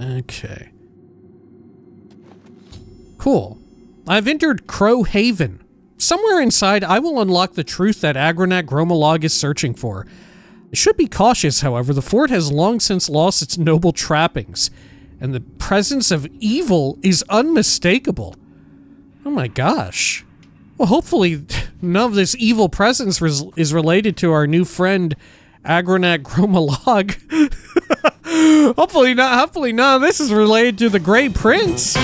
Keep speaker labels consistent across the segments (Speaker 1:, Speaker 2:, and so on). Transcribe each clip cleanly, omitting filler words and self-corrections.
Speaker 1: Okay. Cool. I've entered Crow Haven. Somewhere inside, I will unlock the truth that Agronak Gromalog is searching for. I should be cautious, however. The fort has long since lost its noble trappings, and the presence of evil is unmistakable. Oh my gosh. Well, hopefully none of this evil presence is related to our new friend, Agronak Gromalog. Hopefully not. Hopefully none of this is related to the Grey Prince.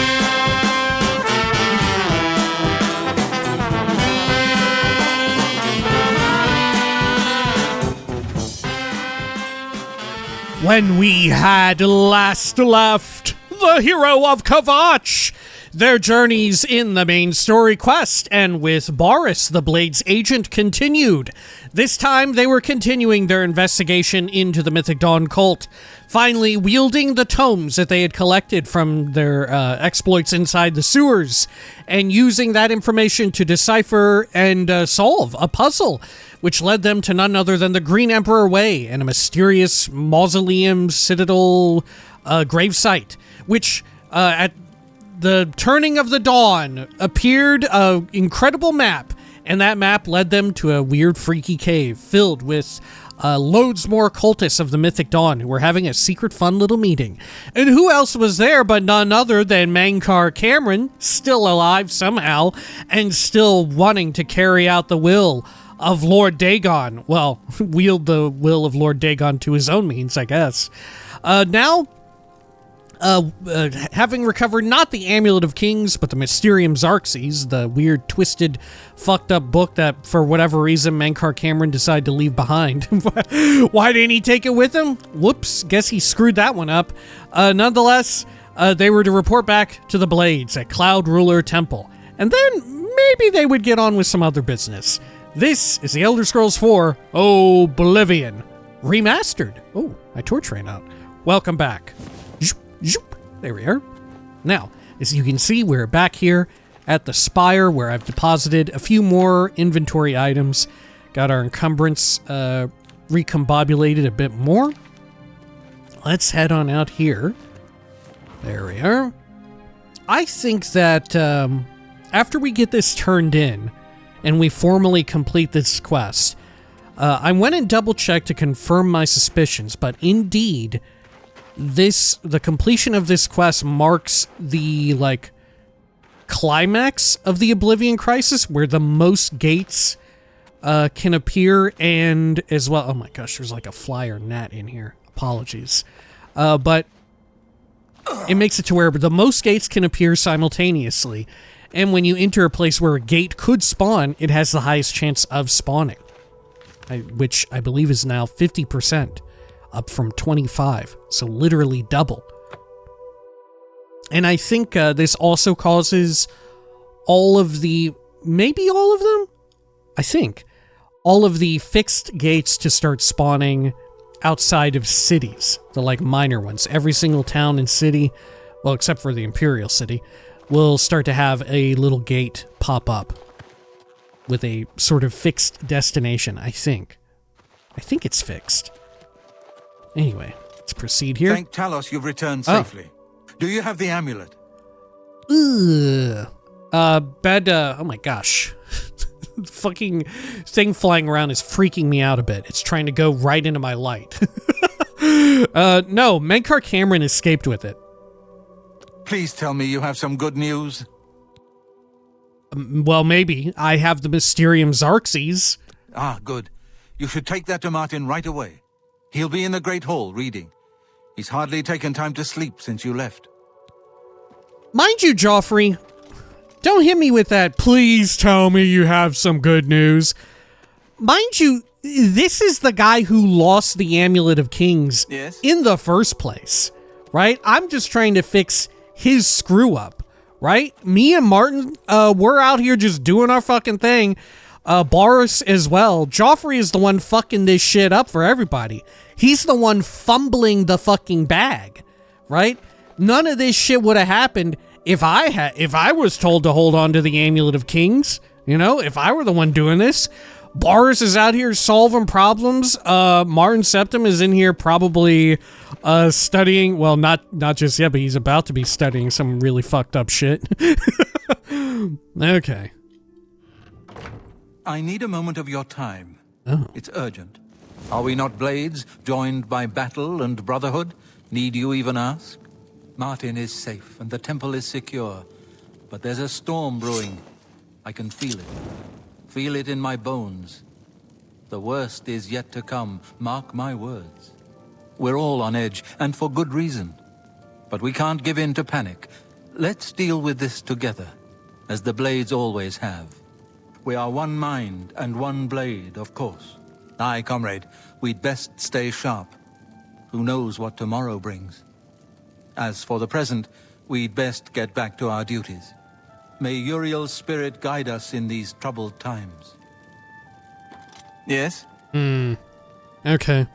Speaker 1: When we had last left the hero of Kvatch, their journeys in the main story quest, and with Boris, the Blade's agent, continued. This time, they were continuing their investigation into the Mythic Dawn cult, finally wielding the tomes that they had collected from their exploits inside the sewers, and using that information to decipher and solve a puzzle, which led them to none other than the Green Emperor Way and a mysterious mausoleum citadel gravesite, which at the turning of the dawn appeared an incredible map, and that map led them to a weird, freaky cave filled with loads more cultists of the Mythic Dawn who were having a secret, fun little meeting. And who else was there but none other than Mankar Cameron, still alive somehow, and still wanting to carry out the will of Lord Dagon. Well, wield the will of Lord Dagon to his own means, I guess. Now, having recovered not the Amulet of Kings, but the Mysterium Xarxes, the weird, twisted, fucked up book that, for whatever reason, Mankar Cameron decided to leave behind. Why didn't he take it with him? Whoops, guess he screwed that one up. Nonetheless, they were to report back to the Blades at Cloud Ruler Temple, and then maybe they would get on with some other business. This is the Elder Scrolls 4 Oblivion Remastered. Oh, my torch ran out. Welcome back. There we are. Now, as you can see, we're back here at the spire where I've deposited a few more inventory items. Got our encumbrance recombobulated a bit more. Let's head on out here. There we are. I think that after we get this turned in and we formally complete this quest, I went and double-checked to confirm my suspicions, but indeed, the completion of this quest marks the, climax of the Oblivion Crisis, where the most gates can appear, and as well... Oh my gosh, there's a fly or gnat in here. Apologies. But it makes it to where the most gates can appear simultaneously, and when you enter a place where a gate could spawn, it has the highest chance of spawning, which I believe is now 50%. Up from 25, so literally double. And I think this also causes all of the, maybe all of them? I think. All of the fixed gates to start spawning outside of cities, the minor ones. Every single town and city, well, except for the Imperial City, will start to have a little gate pop up with a sort of fixed destination, I think. I think it's fixed. Anyway, let's proceed here.
Speaker 2: Thank Talos you've returned safely. Do you have the amulet?
Speaker 1: Oh my gosh. Fucking thing flying around is freaking me out a bit. It's trying to go right into my light. No, Mankar Cameron escaped with it.
Speaker 2: Please tell me you have some good news.
Speaker 1: Well, maybe. I have the Mysterium Xarxes.
Speaker 2: Ah, good. You should take that to Martin right away. He'll be in the Great Hall, reading. He's hardly taken time to sleep since you left.
Speaker 1: Mind you, Joffrey, don't hit me with that, please tell me you have some good news. Mind you, this is the guy who lost the Amulet of Kings in the first place, right? I'm just trying to fix his screw-up, right? Me and Martin, we're out here just doing our fucking thing. Boris as well. Joffrey is the one fucking this shit up for everybody. He's the one fumbling the fucking bag, right? None of this shit would have happened if I was told to hold on to the Amulet of Kings, if I were the one doing this. Boris is out here solving problems. Martin Septim is in here probably studying, well, not just yet, but he's about to be studying some really fucked up shit. Okay.
Speaker 2: I need a moment of your time.
Speaker 1: Oh.
Speaker 2: It's urgent. Are we not blades, joined by battle and brotherhood? Need you even ask? Martin is safe, and the temple is secure. But there's a storm brewing. I can feel it. Feel it in my bones. The worst is yet to come, mark my words. We're all on edge, and for good reason. But we can't give in to panic. Let's deal with this together, as the blades always have. We are one mind and one blade, of course. Aye, comrade, we'd best stay sharp. Who knows what tomorrow brings? As for the present, we'd best get back to our duties. May Uriel's spirit guide us in these troubled times. Yes?
Speaker 1: Okay.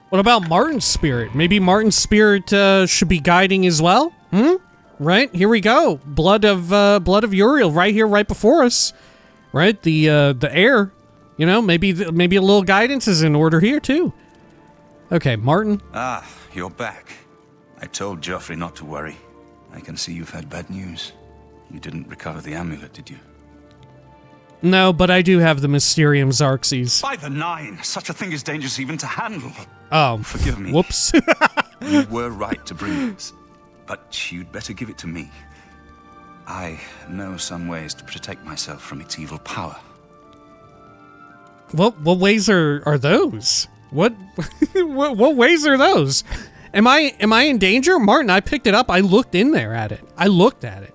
Speaker 1: What about Martin's spirit? Maybe Martin's spirit should be guiding as well? Right? Here we go. Blood of Uriel right here, right before us. Right? The air. You know, maybe a little guidance is in order here too. Okay, Martin.
Speaker 3: Ah, you're back. I told Joffrey not to worry. I can see you've had bad news. You didn't recover the amulet, did you?
Speaker 1: No, but I do have the Mysterium Xarxes.
Speaker 3: By the Nine! Such a thing is dangerous even to handle.
Speaker 1: Oh,
Speaker 3: forgive me.
Speaker 1: Whoops.
Speaker 3: You were right to bring this, but you'd better give it to me. I know some ways to protect myself from its evil power.
Speaker 1: What ways are those? What what ways are those? Am I in danger? Martin, I picked it up. I looked in there at it. I looked at it.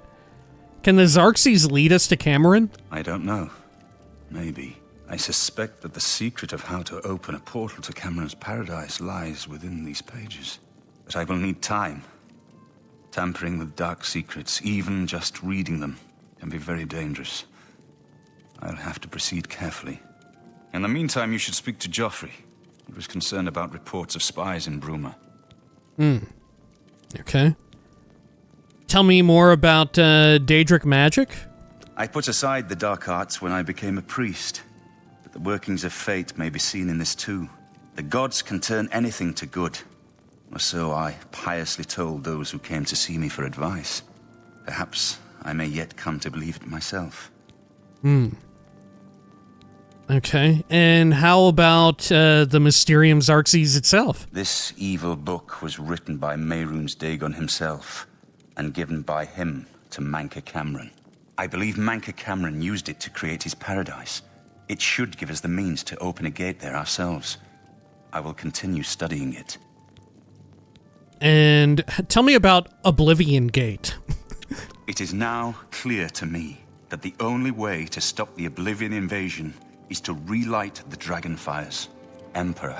Speaker 1: Can the Xarxes lead us to Cameron?
Speaker 3: I don't know. Maybe. I suspect that the secret of how to open a portal to Cameron's paradise lies within these pages. But I will need time. Tampering with dark secrets, even just reading them, can be very dangerous. I'll have to proceed carefully. In the meantime, you should speak to Joffrey. He was concerned about reports of spies in Bruma.
Speaker 1: Okay. Tell me more about Daedric magic.
Speaker 3: I put aside the dark arts when I became a priest. But the workings of fate may be seen in this too. The gods can turn anything to good. Or so I piously told those who came to see me for advice. Perhaps I may yet come to believe it myself.
Speaker 1: Okay, and how about the Mysterium Xarxes itself?
Speaker 3: This evil book was written by Mehrunes Dagon himself, and given by him to Manca Cameron. I believe Manca Cameron used it to create his paradise. It should give us the means to open a gate there ourselves. I will continue studying it.
Speaker 1: And tell me about Oblivion Gate.
Speaker 3: It is now clear to me that the only way to stop the Oblivion invasion is to relight the Dragonfires. Emperor,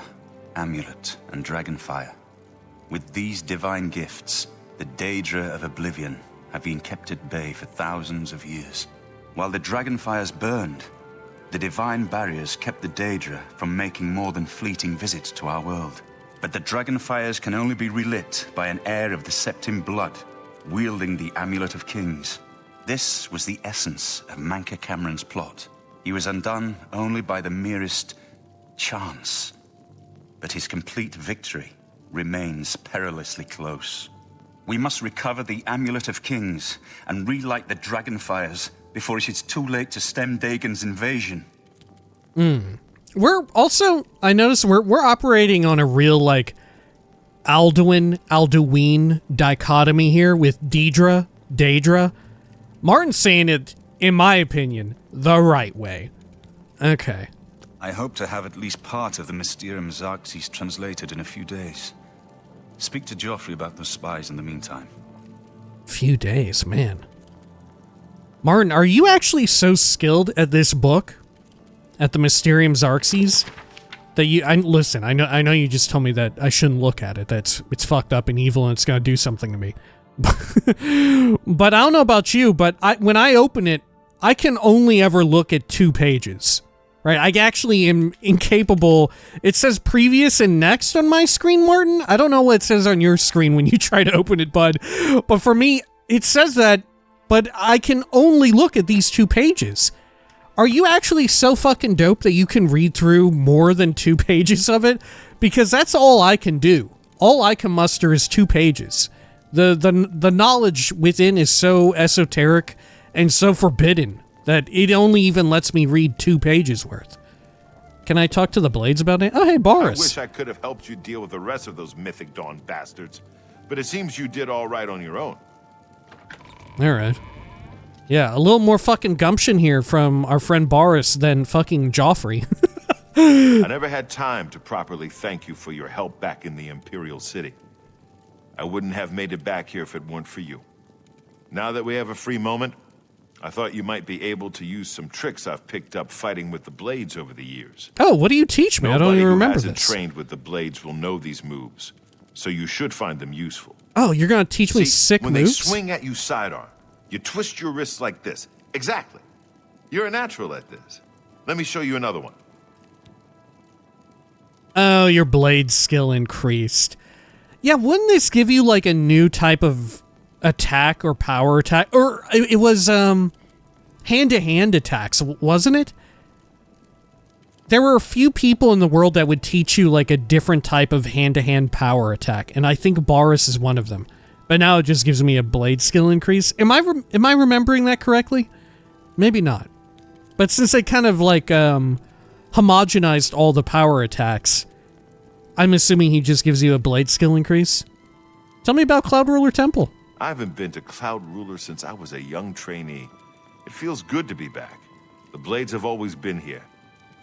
Speaker 3: Amulet, and Dragonfire. With these divine gifts, the Daedra of Oblivion have been kept at bay for thousands of years. While the Dragonfires burned, the divine barriers kept the Daedra from making more than fleeting visits to our world. But the Dragonfires can only be relit by an heir of the Septim blood, wielding the Amulet of Kings. This was the essence of Manca Cameron's plot. He was undone only by the merest chance. But his complete victory remains perilously close. We must recover the Amulet of Kings and relight the Dragonfires before it is too late to stem Dagon's invasion.
Speaker 1: We're also, I noticed we're operating on a real, like, Alduin dichotomy here with Daedra. Martin's saying it, in my opinion, the right way. Okay.
Speaker 3: I hope to have at least part of the Mysterium Xarxes translated in a few days. Speak to Joffrey about those spies in the meantime.
Speaker 1: Few days, man. Martin, are you actually so skilled at this book? At the Mysterium Xarxes? That you, listen, I know you just told me that I shouldn't look at it. It's fucked up and evil and it's gonna do something to me. But I don't know about you, but when I open it, I can only ever look at 2 pages, right? I actually am incapable. It says previous and next on my screen, Martin. I don't know what it says on your screen when you try to open it, bud. But for me, it says that, but I can only look at these 2 pages. are you actually so fucking dope that you can read through more than 2 pages of it? Because that's all I can do. All I can muster is 2 pages. The knowledge within is so esoteric and so forbidden that it only even lets me read 2 pages worth. Can I talk to the Blades about it? Oh, hey, Boris.
Speaker 4: I wish I could have helped you deal with the rest of those Mythic Dawn bastards, but it seems you did all right on your own.
Speaker 1: All right. Yeah, a little more fucking gumption here from our friend Boris than fucking Joffrey.
Speaker 4: I never had time to properly thank you for your help back in the Imperial City. I wouldn't have made it back here if it weren't for you. Now that we have a free moment, I thought you might be able to use some tricks I've picked up fighting with the Blades over the years.
Speaker 1: Oh, what do you teach me? I don't even remember this.
Speaker 4: Nobody who hasn't trained with the Blades will know these moves, so you should find them useful.
Speaker 1: Oh, you're gonna teach me sick
Speaker 4: when
Speaker 1: moves?
Speaker 4: They swing at you sidearm, you twist your wrists like this. Exactly. You're a natural at this. Let me show you another one.
Speaker 1: Oh, your blade skill increased. Yeah, wouldn't this give you like a new type of attack or power attack? Or it was hand-to-hand attacks, wasn't it? There were a few people in the world that would teach you like a different type of hand-to-hand power attack, and I think Boris is one of them. But now it just gives me a blade skill increase. Am I remembering that correctly? Maybe not. But since they kind of like homogenized all the power attacks, I'm assuming he just gives you a blade skill increase. Tell me about Cloud Ruler Temple.
Speaker 4: I haven't been to Cloud Ruler since I was a young trainee. It feels good to be back. The Blades have always been here,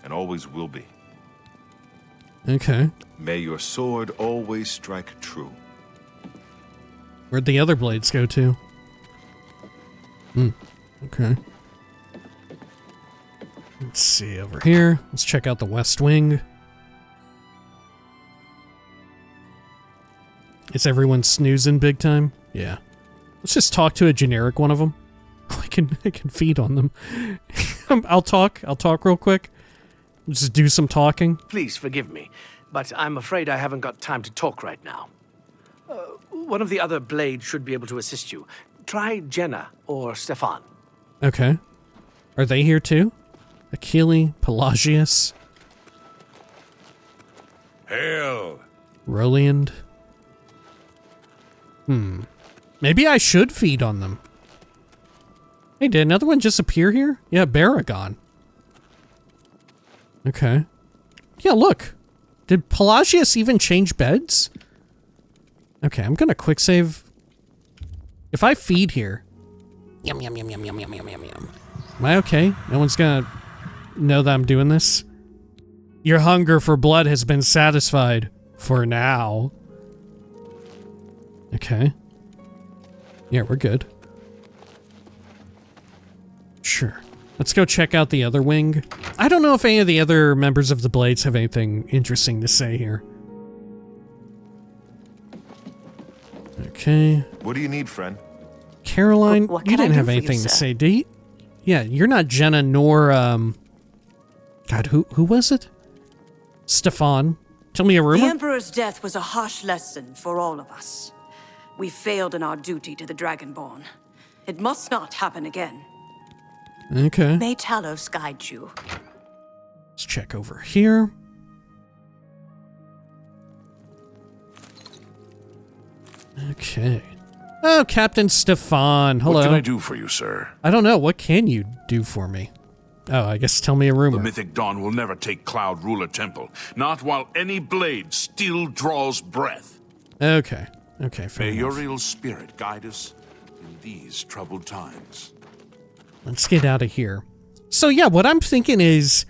Speaker 4: and always will be.
Speaker 1: Okay.
Speaker 4: May your sword always strike true.
Speaker 1: Where'd the other blades go to? Okay. Let's see over here. Let's check out the West Wing. Is everyone snoozing big time? Yeah. Let's just talk to a generic one of them. I can feed on them. I'll talk real quick. Just do some talking.
Speaker 5: Please forgive me, but I'm afraid I haven't got time to talk right now. One of the other Blades should be able to assist you. Try Jenna or Stefan.
Speaker 1: Okay. Are they here too? Achille, Pelagius.
Speaker 6: Hail!
Speaker 1: Roliand. Maybe I should feed on them. Hey, did another one just appear here? Yeah, Baragon. Okay. Yeah, look. Did Pelagius even change beds? Okay, I'm gonna quick save. If I feed here... Yum, yum, yum, yum, yum, yum, yum, yum, yum. Am I okay? No one's gonna know that I'm doing this? Your hunger for blood has been satisfied. For now. Okay. Yeah, we're good. Sure. Let's go check out the other wing. I don't know if any of the other members of the Blades have anything interesting to say here. Okay.
Speaker 4: What do you need, friend?
Speaker 1: Caroline,
Speaker 7: What
Speaker 1: you
Speaker 7: can I
Speaker 1: didn't
Speaker 7: do
Speaker 1: have
Speaker 7: for you,
Speaker 1: anything to
Speaker 7: sir?
Speaker 1: say, do you? Yeah, you're not Jenna nor, God, who was it? Stefan. Tell me a
Speaker 7: The
Speaker 1: rumor?
Speaker 7: Emperor's death was a harsh lesson for all of us. We failed in our duty to the Dragonborn. It must not happen again.
Speaker 1: Okay.
Speaker 7: May Talos guide you.
Speaker 1: Let's check over here. Okay. Oh, Captain Stefan. Hello.
Speaker 6: What can I do for you, sir?
Speaker 1: I don't know. What can you do for me? Oh, I guess tell me a rumor.
Speaker 6: The Mythic Dawn will never take Cloud Ruler Temple. Not while any blade still draws breath.
Speaker 1: Okay. Okay, fair
Speaker 6: May
Speaker 1: enough.
Speaker 6: Uriel's spirit guide us in these troubled times.
Speaker 1: Let's get out of here. So yeah, what I'm thinking is,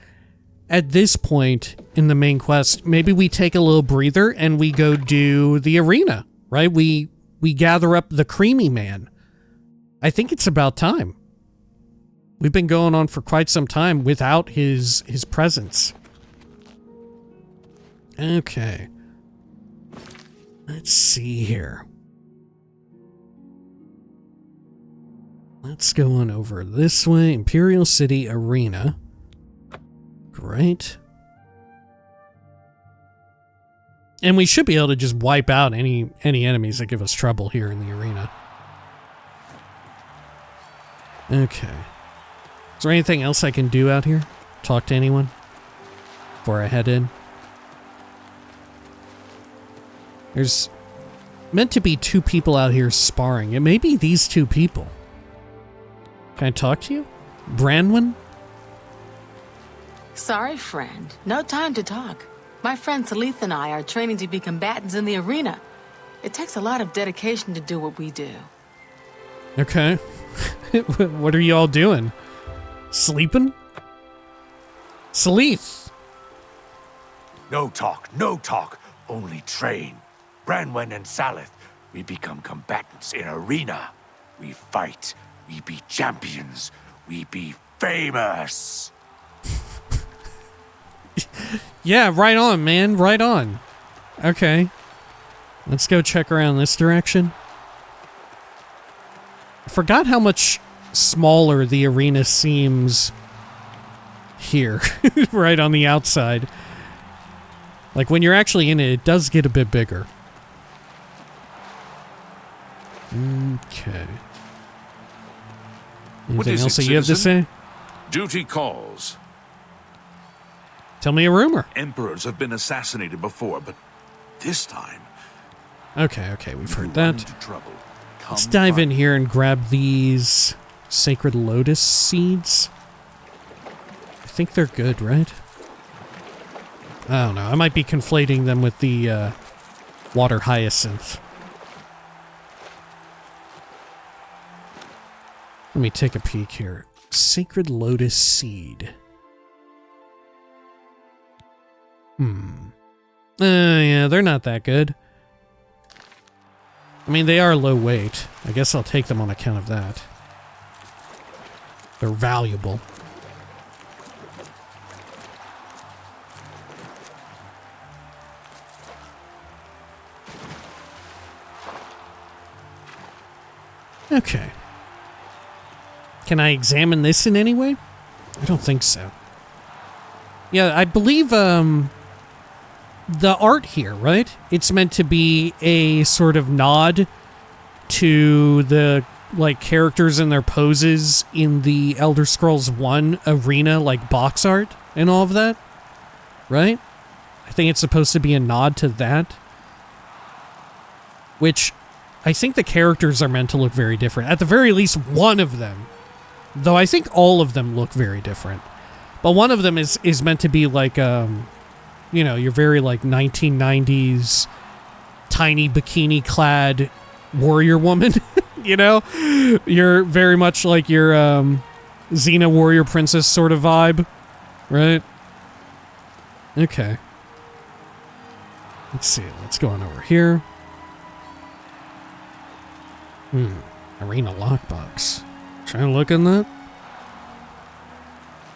Speaker 1: at this point in the main quest, maybe we take a little breather and we go do the arena, right? We gather up the Creamy Man. I think it's about time. We've been going on for quite some time without his presence. Okay. Let's see here. Let's go on over this way. Imperial City Arena. Great. And we should be able to just wipe out any enemies that give us trouble here in the arena. Okay. there anything else I can do out here? Talk to anyone before I head in? There's meant to be 2 people out here sparring. It may be these 2 people. Can I talk to you? Branwen?
Speaker 8: Sorry, friend. No time to talk. My friend Salith and I are training to be combatants in the arena. It takes a lot of dedication to do what we do.
Speaker 1: Okay. What are you all doing? Sleeping? Salith!
Speaker 9: No talk, only train. Branwen and Salith, we become combatants in arena. We fight, we be champions, we be famous.
Speaker 1: Yeah, right on, man, right on. Okay. Let's go check around this direction. I forgot how much smaller the arena seems here, right on the outside. Like, when you're actually in it, it does get a bit bigger. Okay.
Speaker 6: What
Speaker 1: Anything
Speaker 6: is
Speaker 1: else
Speaker 6: it,
Speaker 1: that you have to
Speaker 6: citizen?
Speaker 1: say?
Speaker 6: Duty calls.
Speaker 1: Tell me a rumor.
Speaker 6: Emperors have been assassinated before, but this time...
Speaker 1: Okay, we've
Speaker 6: you
Speaker 1: heard
Speaker 6: run
Speaker 1: that.
Speaker 6: into trouble.
Speaker 1: Let's
Speaker 6: Come
Speaker 1: dive in
Speaker 6: find
Speaker 1: here and grab these sacred lotus seeds. I think they're good, right? I don't know. I might be conflating them with the water hyacinth. Let me take a peek here. Sacred lotus seed. Yeah, they're not that good. I mean, they are low weight. I guess I'll take them on account of that. They're valuable. Okay. Can I examine this in any way? I don't think so. Yeah, I believe, the art here, right? It's meant to be a sort of nod to the, like, characters and their poses in the Elder Scrolls 1 arena, like, box art and all of that, right? I think it's supposed to be a nod to that. Which, I think the characters are meant to look very different. At the very least, one of them. Though I think all of them look very different. But one of them is meant to be like, you know, your very, like, 1990s tiny bikini-clad warrior woman, you know? You're very much like your Xena warrior princess sort of vibe, right? Okay. Let's see. Let's go on over here. Arena lockbox. Trying to look in that?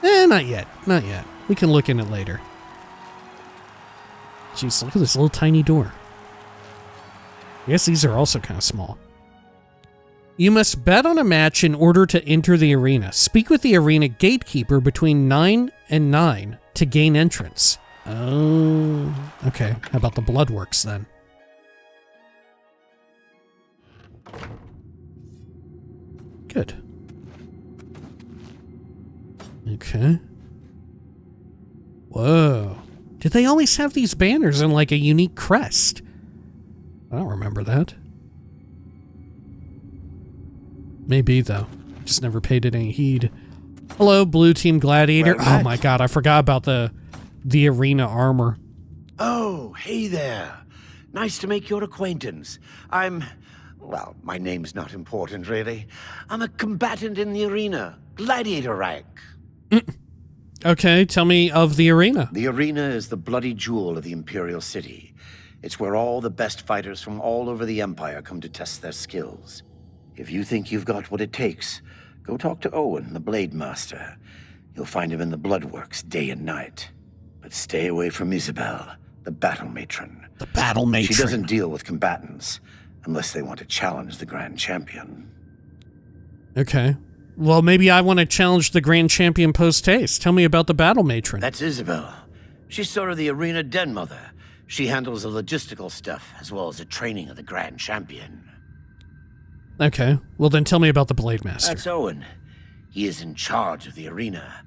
Speaker 1: Not yet. Not yet. We can look in it later. Jeez, look at this little tiny door. I guess these are also kind of small. You must bet on a match in order to enter the arena. Speak with the arena gatekeeper between 9 and 9 to gain entrance. Oh, okay. How about the bloodworks then? Good. Okay. Whoa. Did they always have these banners in like a unique crest? I don't remember that. Maybe though. Just never paid it any heed. Hello, Blue Team Gladiator.
Speaker 9: Well,
Speaker 1: oh my god, I forgot about the arena armor.
Speaker 9: Oh, hey there. Nice to make your acquaintance. Well, my name's not important, really. I'm a combatant in the arena, gladiator rank.
Speaker 1: Okay, tell me of the arena.
Speaker 9: The arena is the bloody jewel of the Imperial City. It's where all the best fighters from all over the Empire come to test their skills. If you think you've got what it takes, go talk to Owen, the Blade Master. You'll find him in the Bloodworks day and night. But stay away from Isabel, the Battle Matron.
Speaker 1: The Battle Matron.
Speaker 9: She doesn't deal with combatants, unless they want to challenge the Grand Champion.
Speaker 1: Okay. Well, maybe I want to challenge the Grand Champion post-haste. Tell me about the Battle Matron.
Speaker 9: That's Isabel. She's sort of the arena den mother. She handles the logistical stuff, as well as the training of the Grand Champion.
Speaker 1: Okay. Well, then tell me about the Blade Master.
Speaker 9: That's Owen. He is in charge of the arena,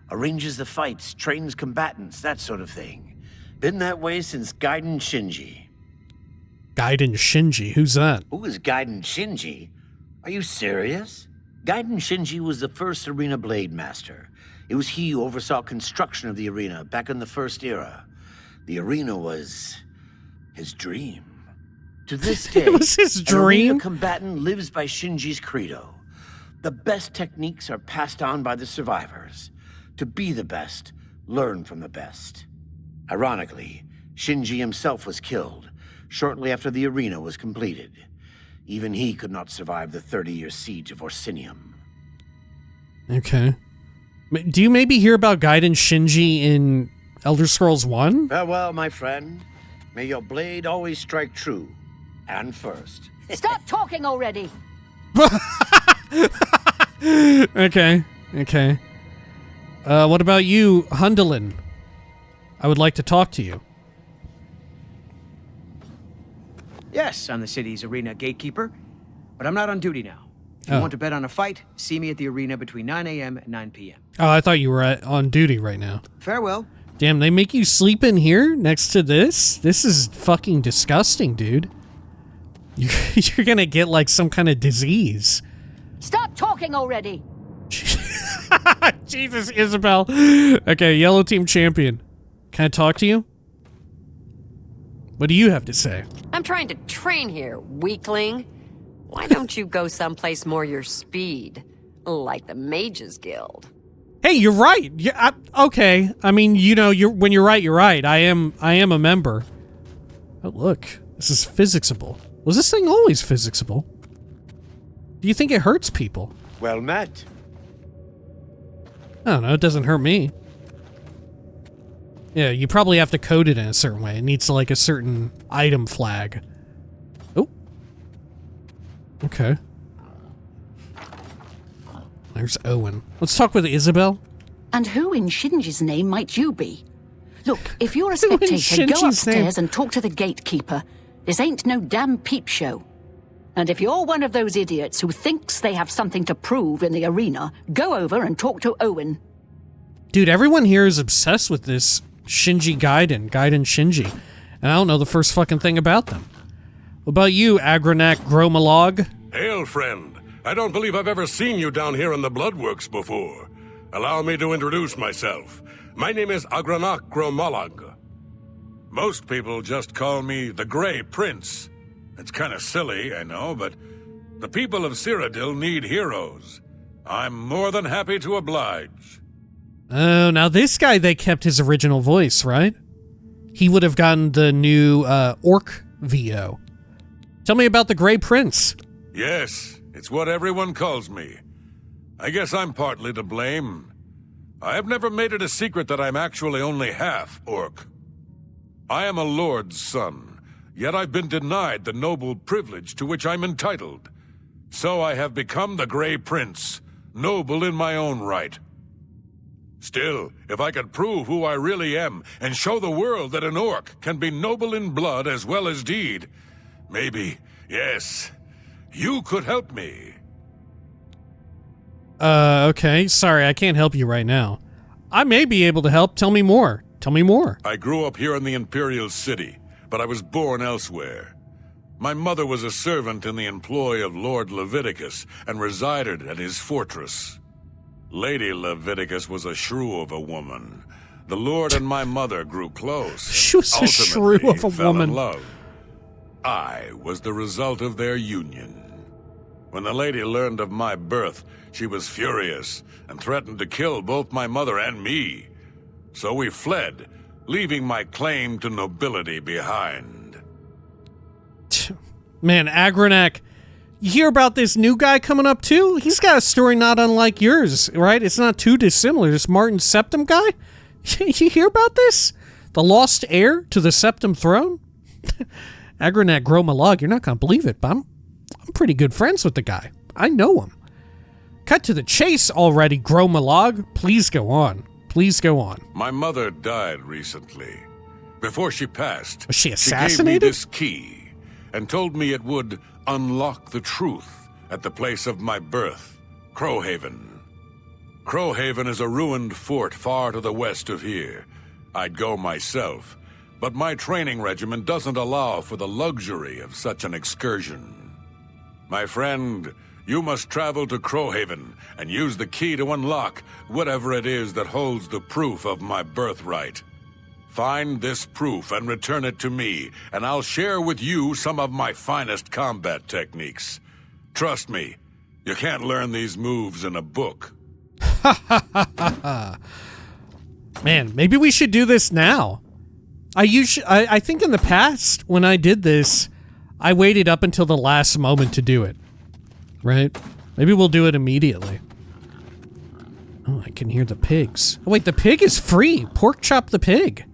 Speaker 9: arranges the fights, trains combatants, that sort of thing. Been that way since Gaiden Shinji.
Speaker 1: Gaiden Shinji? Who's that?
Speaker 9: Who is Gaiden Shinji? Are you serious? Gaiden Shinji was the first arena blade master. It was he who oversaw construction of the arena back in the first era. The arena was his dream. To this day,
Speaker 1: It was his
Speaker 9: an
Speaker 1: dream?
Speaker 9: arena combatant lives by Shinji's credo. The best techniques are passed on by the survivors. To be the best, learn from the best. Ironically, Shinji himself was killed shortly after the arena was completed. Even he could not survive the 30-year siege of Orsinium.
Speaker 1: Okay. Do you maybe hear about Gaiden Shinji in Elder Scrolls 1?
Speaker 9: Farewell, my friend. May your blade always strike true, and first.
Speaker 10: Stop talking already!
Speaker 1: Okay. What about you, Hundelin? I would like to talk to you.
Speaker 11: Yes, I'm the city's arena gatekeeper, but I'm not on duty now. If you want to bet on a fight, see me at the arena between 9 a.m. and 9 p.m.
Speaker 1: Oh, I thought you were on duty right now.
Speaker 11: Farewell.
Speaker 1: Damn, they make you sleep in here next to this? This is fucking disgusting, dude. You're gonna get like some kind of disease.
Speaker 10: Stop talking already!
Speaker 1: Jesus, Isabel. Okay, yellow team champion. Can I talk to you? What do you have to say?
Speaker 12: I'm trying to train here, weakling. Why don't you go someplace more your speed? Like the Mages Guild.
Speaker 1: Hey, you're right. Yeah, okay. I mean, you know, when you're right, you're right. I am a member. Oh, look. This is physicsable. Was this thing always physicsable? Do you think it hurts people?
Speaker 9: Well met.
Speaker 1: I don't know. It doesn't hurt me. Yeah, you probably have to code it in a certain way. It needs like a certain item flag. Oh. Okay. There's Owen. Let's talk with Isabel.
Speaker 10: And who in Shinji's name might you be? Look, if you're a spectator, go upstairs and talk to the gatekeeper. This ain't no damn peep show. And if you're one of those idiots who thinks they have something to prove in the arena, go over and talk to Owen.
Speaker 1: Dude, everyone here is obsessed with this Shinji Gaiden Shinji. And I don't know the first fucking thing about them. What about you, Agronak Gromalog?
Speaker 13: Hail, friend. I don't believe I've ever seen you down here in the Bloodworks before. Allow me to introduce myself. My name is Agronak Gromalog. Most people just call me the Grey Prince. It's kind of silly, I know, but the people of Cyrodiil need heroes. I'm more than happy to oblige.
Speaker 1: Oh, now this guy, they kept his original voice, right? He would have gotten the new Orc VO. Tell me about the Grey Prince.
Speaker 13: Yes, it's what everyone calls me. I guess I'm partly to blame. I have never made it a secret that I'm actually only half Orc. I am a lord's son, yet I've been denied the noble privilege to which I'm entitled. So I have become the Grey Prince, noble in my own right. Still, if I could prove who I really am and show the world that an orc can be noble in blood as well as deed, maybe, yes, you could help me.
Speaker 1: Okay. Sorry, I can't help you right now. I may be able to help. Tell me more. Tell me more.
Speaker 13: I grew up here in the Imperial City, but I was born elsewhere. My mother was a servant in the employ of Lord Leviticus and resided at his fortress. Lady Leviticus was a shrew of a woman. The Lord and my mother grew close.
Speaker 1: She was a shrew of a
Speaker 13: fell
Speaker 1: woman.
Speaker 13: in love. I was the result of their union. When the lady learned of my birth, she was furious and threatened to kill both my mother and me. So we fled, leaving my claim to nobility behind.
Speaker 1: Man, Agronak, you hear about this new guy coming up too? He's got a story not unlike yours, right? It's not too dissimilar. This Martin Septim guy? You hear about this? The lost heir to the Septim throne? Agronak Gromalog, you're not going to believe it, but I'm pretty good friends with the guy. I know him. Cut to the chase already, Gromalog. Please go on. Please go on.
Speaker 13: My mother died recently. Before she passed,
Speaker 1: Was she
Speaker 13: she gave me
Speaker 1: assassinated?
Speaker 13: this key and told me it would unlock the truth at the place of my birth, Crowhaven. Crowhaven is a ruined fort far to the west of here. I'd go myself, but my training regimen doesn't allow for the luxury of such an excursion. My friend, you must travel to Crowhaven and use the key to unlock whatever it is that holds the proof of my birthright. Find this proof and return it to me, and I'll share with you some of my finest combat techniques. Trust me, you can't learn these moves in a book.
Speaker 1: Man, maybe we should do this now. I think in the past, when I did this, I waited up until the last moment to do it. Right? Maybe we'll do it immediately. Oh, I can hear the pigs. Oh, wait, the pig is free. Pork chop the pig.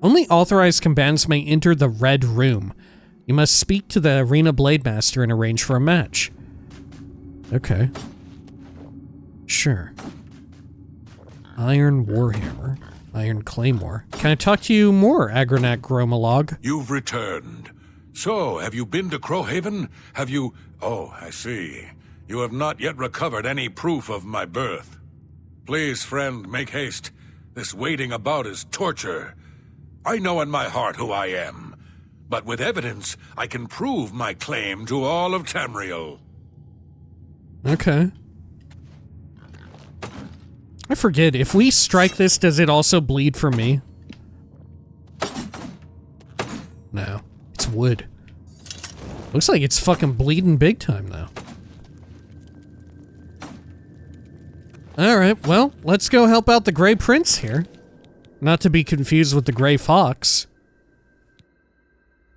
Speaker 1: Only authorized combatants may enter the Red Room. You must speak to the Arena Blade Master and arrange for a match. Okay. Sure. Iron Warhammer. Iron Claymore. Can I talk to you more, Agronak Gromalog?
Speaker 13: You've returned. So, have you been to Crowhaven? Have you... Oh, I see. You have not yet recovered any proof of my birth. Please, friend, make haste. This waiting about is torture. I know in my heart who I am, but with evidence, I can prove my claim to all of Tamriel.
Speaker 1: Okay. I forget, if we strike this, does it also bleed for me? No. It's wood. Looks like it's fucking bleeding big time now. Alright, well, let's go help out the Grey Prince here. Not to be confused with the Grey Fox.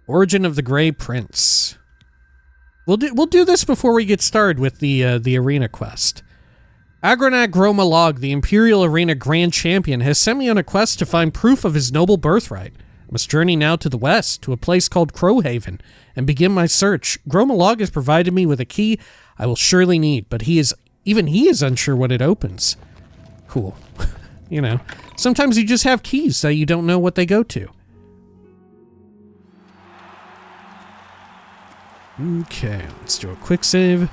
Speaker 1: Origin of the Grey Prince. We'll do this before we get started with the arena quest. Agronak Gromalog, the Imperial Arena Grand Champion, has sent me on a quest to find proof of his noble birthright. I must journey now to the west, to a place called Crowhaven, and begin my search. Gromalog has provided me with a key I will surely need, but even he is unsure what it opens. Cool. You know, sometimes you just have keys that you don't know what they go to. Okay, let's do a quick save.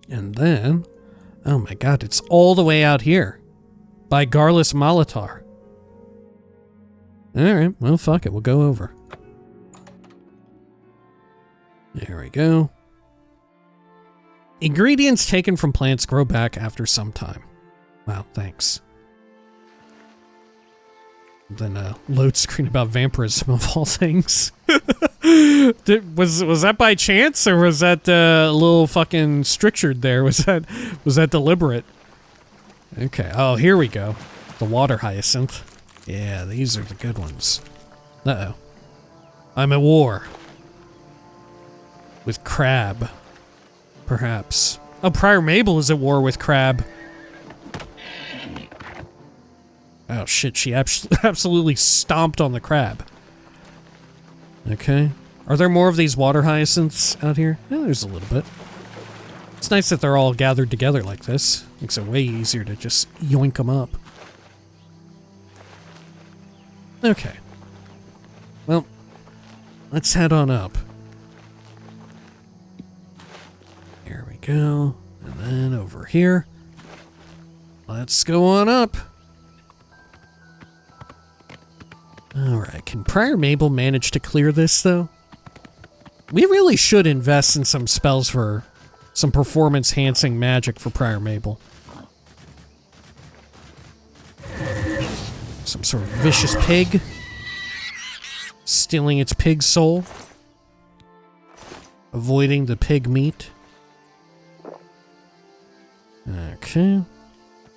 Speaker 1: And then, oh my god, it's all the way out here. By Garlus Malatar. Alright, well fuck it, we'll go over. There we go. Ingredients taken from plants grow back after some time. Wow, thanks. Then a load screen about vampirism of all things. Was that by chance, or was that a little fucking strictured there? Was that deliberate? Okay. Oh, here we go. The water hyacinth. Yeah, these are the good ones. Uh-oh. I'm at war. With Crab. Perhaps. Oh, Prior Mabel is at war with Crab. Oh shit, she absolutely stomped on the crab. Okay. Are there more of these water hyacinths out here? Yeah, there's a little bit. It's nice that they're all gathered together like this. Makes it way easier to just yoink them up. Okay. Well, let's head on up. Here we go. And then over here. Let's go on up. Alright, can Prior Mabel manage to clear this, though? We really should invest in some spells for some performance-enhancing magic for Prior Mabel. Some sort of vicious pig. Stealing its pig soul. Avoiding the pig meat. Okay.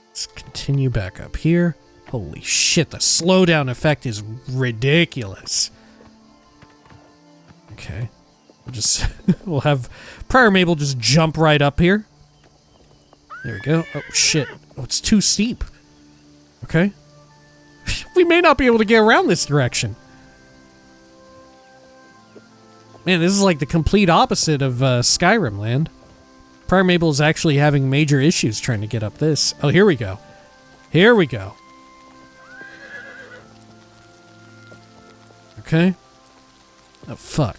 Speaker 1: Let's continue back up here. Holy shit, the slowdown effect is ridiculous. Okay. We'll have Prior Mabel just jump right up here. There we go. Oh, shit. Oh, it's too steep. Okay. We may not be able to get around this direction. Man, this is like the complete opposite of Skyrim land. Prior Mabel is actually having major issues trying to get up this. Oh, here we go. Here we go. Okay. Oh, fuck.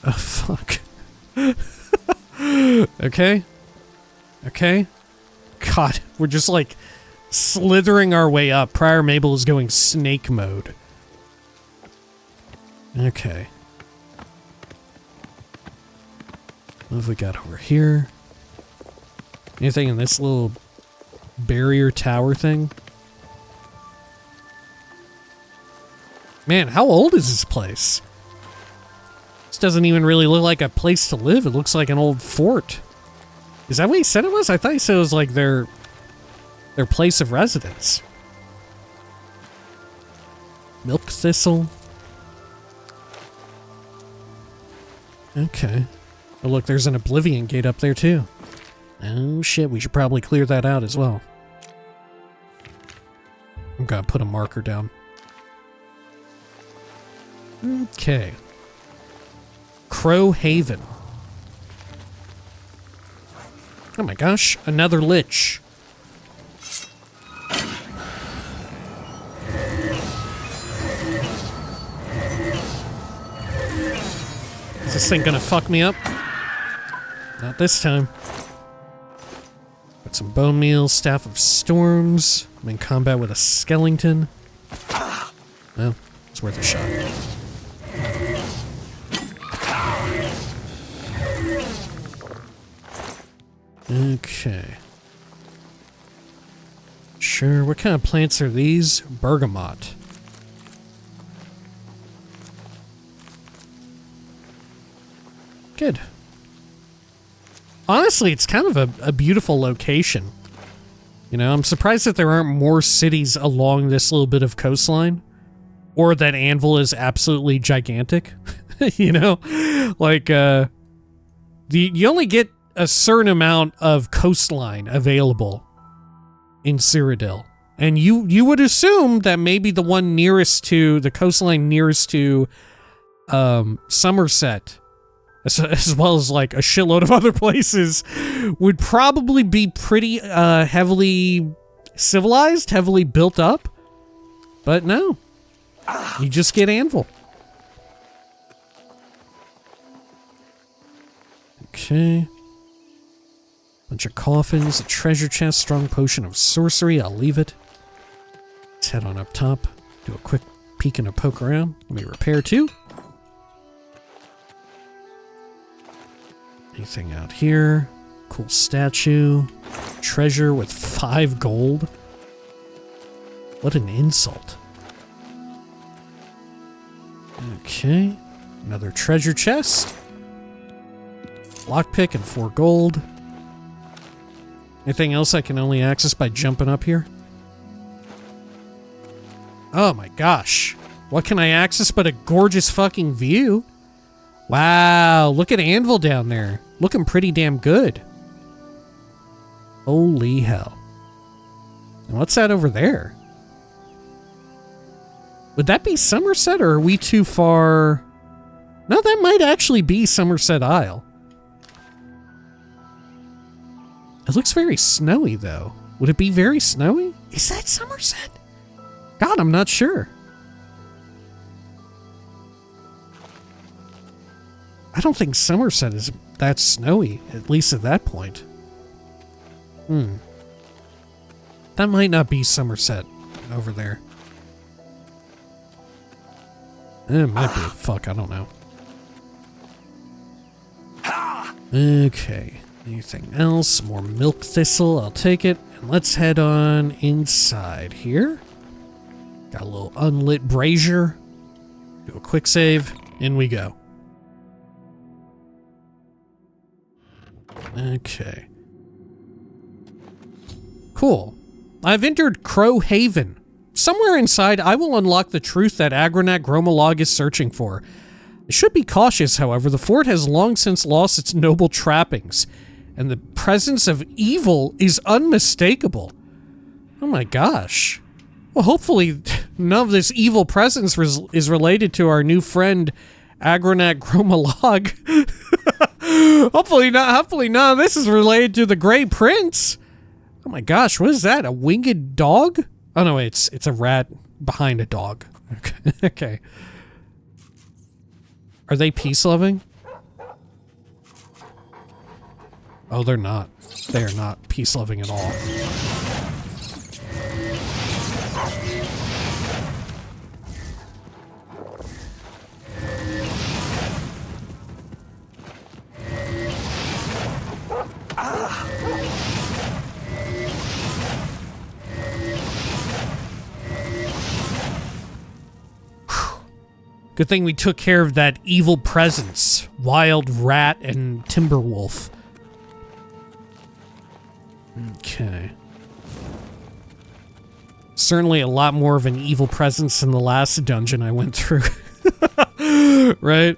Speaker 1: Oh, fuck. Okay. Okay. God, we're just like slithering our way up. Prior Mabel is going snake mode. Okay. What have we got over here? Anything in this little barrier tower thing? Man, how old is this place? This doesn't even really look like a place to live. It looks like an old fort. Is that what he said it was? I thought he said it was like their place of residence. Milk thistle. Okay. Oh, look, there's an Oblivion gate up there, too. Oh, shit, we should probably clear that out as well. I'm gonna put a marker down. Okay. Crow Haven. Oh my gosh, another lich. Is this thing gonna fuck me up? Not this time. Got some bone meal, staff of storms. I'm in combat with a skeleton. Well, it's worth a shot. Okay. Sure, what kind of plants are these? Bergamot. Good. Honestly, it's kind of a beautiful location. You know, I'm surprised that there aren't more cities along this little bit of coastline. Or that Anvil is absolutely gigantic. You know? Like, you only get a certain amount of coastline available in Cyrodiil. And you would assume that maybe the one nearest to, the coastline nearest to Somerset, as well as like a shitload of other places, would probably be pretty heavily civilized, heavily built up. But no. You just get Anvil. Okay. Bunch of coffins, a treasure chest, strong potion of sorcery. I'll leave it. Let's head on up top. Do a quick peek and a poke around. Let me repair too. Anything out here? Cool statue. Treasure with 5 gold. What an insult. Okay. Another treasure chest. Lockpick and 4 gold. Anything else I can only access by jumping up here? Oh my gosh. What can I access but a gorgeous fucking view? Wow, look at Anvil down there. Looking pretty damn good. Holy hell. And what's that over there? Would that be Somerset, or are we too far? No, that might actually be Somerset Isle. It looks very snowy, though. Would it be very snowy? Is that Somerset? God, I'm not sure. I don't think Somerset is that snowy, at least at that point. That might not be Somerset over there. It might be. Fuck, I don't know. Okay. Anything else? More milk thistle. I'll take it. And let's head on inside here. Got a little unlit brazier. Do a quick save. In we go. Okay. Cool. I've entered Crow Haven. Somewhere inside, I will unlock the truth that Agronach Gromalog is searching for. I should be cautious, however. The fort has long since lost its noble trappings, and the presence of evil is unmistakable. Oh my gosh. Well, hopefully none of this evil presence is related to our new friend, Agronach Gromalog. Hopefully none of this is related to the Grey Prince. Oh my gosh, what is that? A winged dog? Oh no, it's a rat behind a dog. Okay. Okay. Are they peace-loving? Oh, they're not. They are not peace-loving at all. Good thing we took care of that evil presence. Wild rat and Timberwolf. Okay. Certainly a lot more of an evil presence than the last dungeon I went through. Right?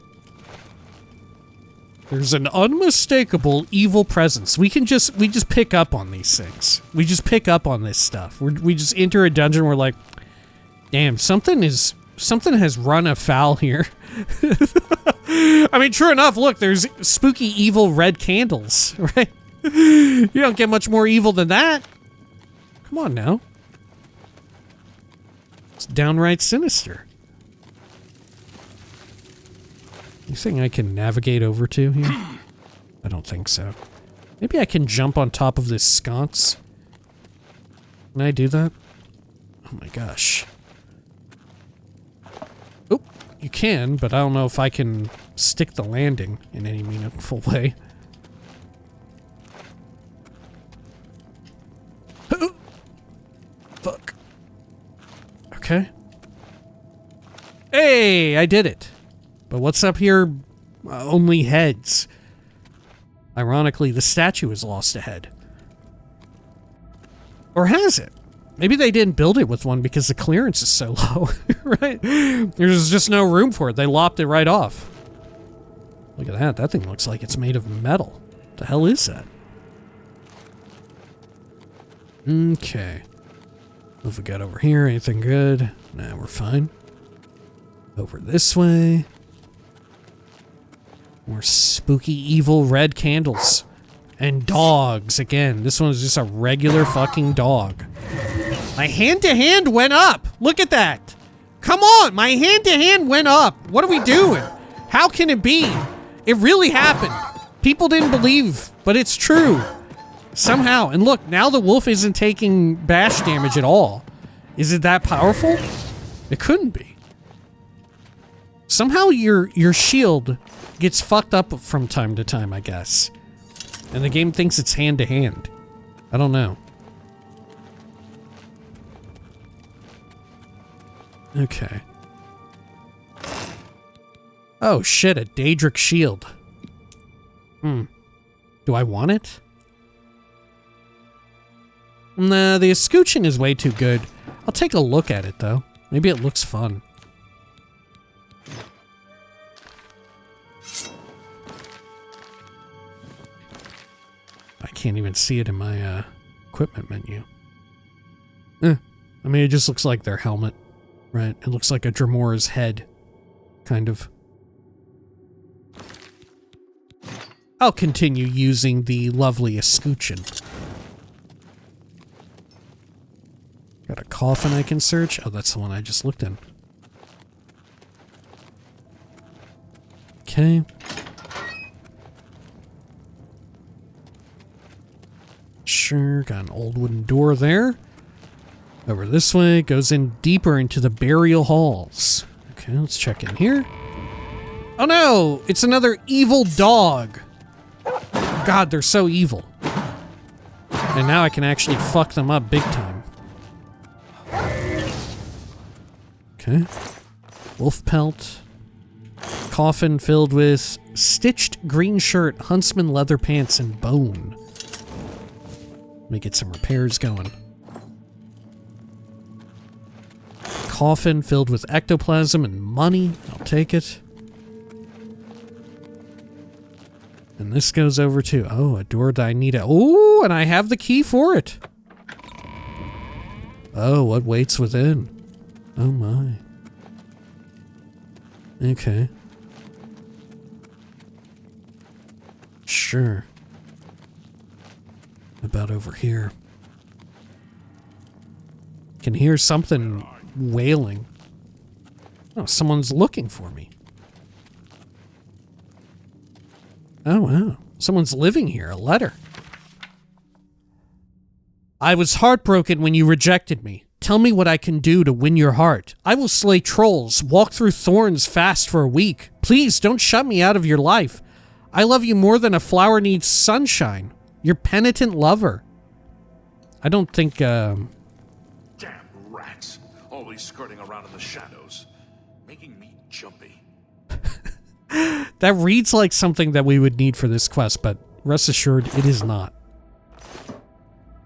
Speaker 1: There's an unmistakable evil presence. We just pick up on these things. We just pick up on this stuff. We just enter a dungeon, we're like, damn, something has run afoul here. I mean, true enough, look, there's spooky evil red candles, right? You don't get much more evil than that. Come on now. It's downright sinister. You think I can navigate over to here? I don't think so. Maybe I can jump on top of this sconce. Can I do that? Oh my gosh. Oh, you can, but I don't know if I can stick the landing in any meaningful way. Fuck. Okay. Hey, I did it. But what's up here? Only heads. Ironically, the statue has lost a head. Or has it? Maybe they didn't build it with one because the clearance is so low, right? There's just no room for it. They lopped it right off. Look at that. That thing looks like it's made of metal. The hell is that? Okay. What have we got over here? Anything good? Nah, we're fine. Over this way. More spooky, evil red candles. And dogs again. This one is just a regular fucking dog. My hand-to-hand went up. Look at that. Come on, my hand-to-hand went up. What are we doing? How can it be? It really happened. People didn't believe, but it's true. Somehow. And look, now the wolf isn't taking bash damage at all. Is it that powerful? It couldn't be. Somehow your shield gets fucked up from time to time, I guess. And the game thinks it's hand-to-hand. I don't know. Okay. Oh shit, a Daedric shield. Do I want it? Nah, the escutcheon is way too good. I'll take a look at it, though. Maybe it looks fun. I can't even see it in my equipment menu. I mean, it just looks like their helmet, right? It looks like a Dramora's head, kind of. I'll continue using the lovely escutcheon. Got a coffin I can search? Oh, that's the one I just looked in. Okay. Sure, got an old wooden door there. Over this way, goes in deeper into the burial halls. Okay, let's check in here. Oh no! It's another evil dog! God, they're so evil. And now I can actually fuck them up big time. Okay. Wolf pelt. Coffin filled with stitched green shirt, huntsman leather pants, and bone. Let me get some repairs going. Coffin filled with ectoplasm and money. I'll take it. And this goes over to, oh, a door that I need to, oh, and I have the key for it. Oh, what waits within? Oh my. Okay. Sure. About over here. Can hear something wailing. Oh, someone's looking for me. Oh, wow. Someone's living here. A letter. I was heartbroken when you rejected me. Tell me what I can do to win your heart. I will slay trolls, walk through thorns fast for a week. Please don't shut me out of your life. I love you more than a flower needs sunshine. Your penitent lover. I don't think,
Speaker 6: Damn rats. Always skirting around in the shadows. Making me jumpy.
Speaker 1: That reads like something that we would need for this quest, but rest assured, it is not.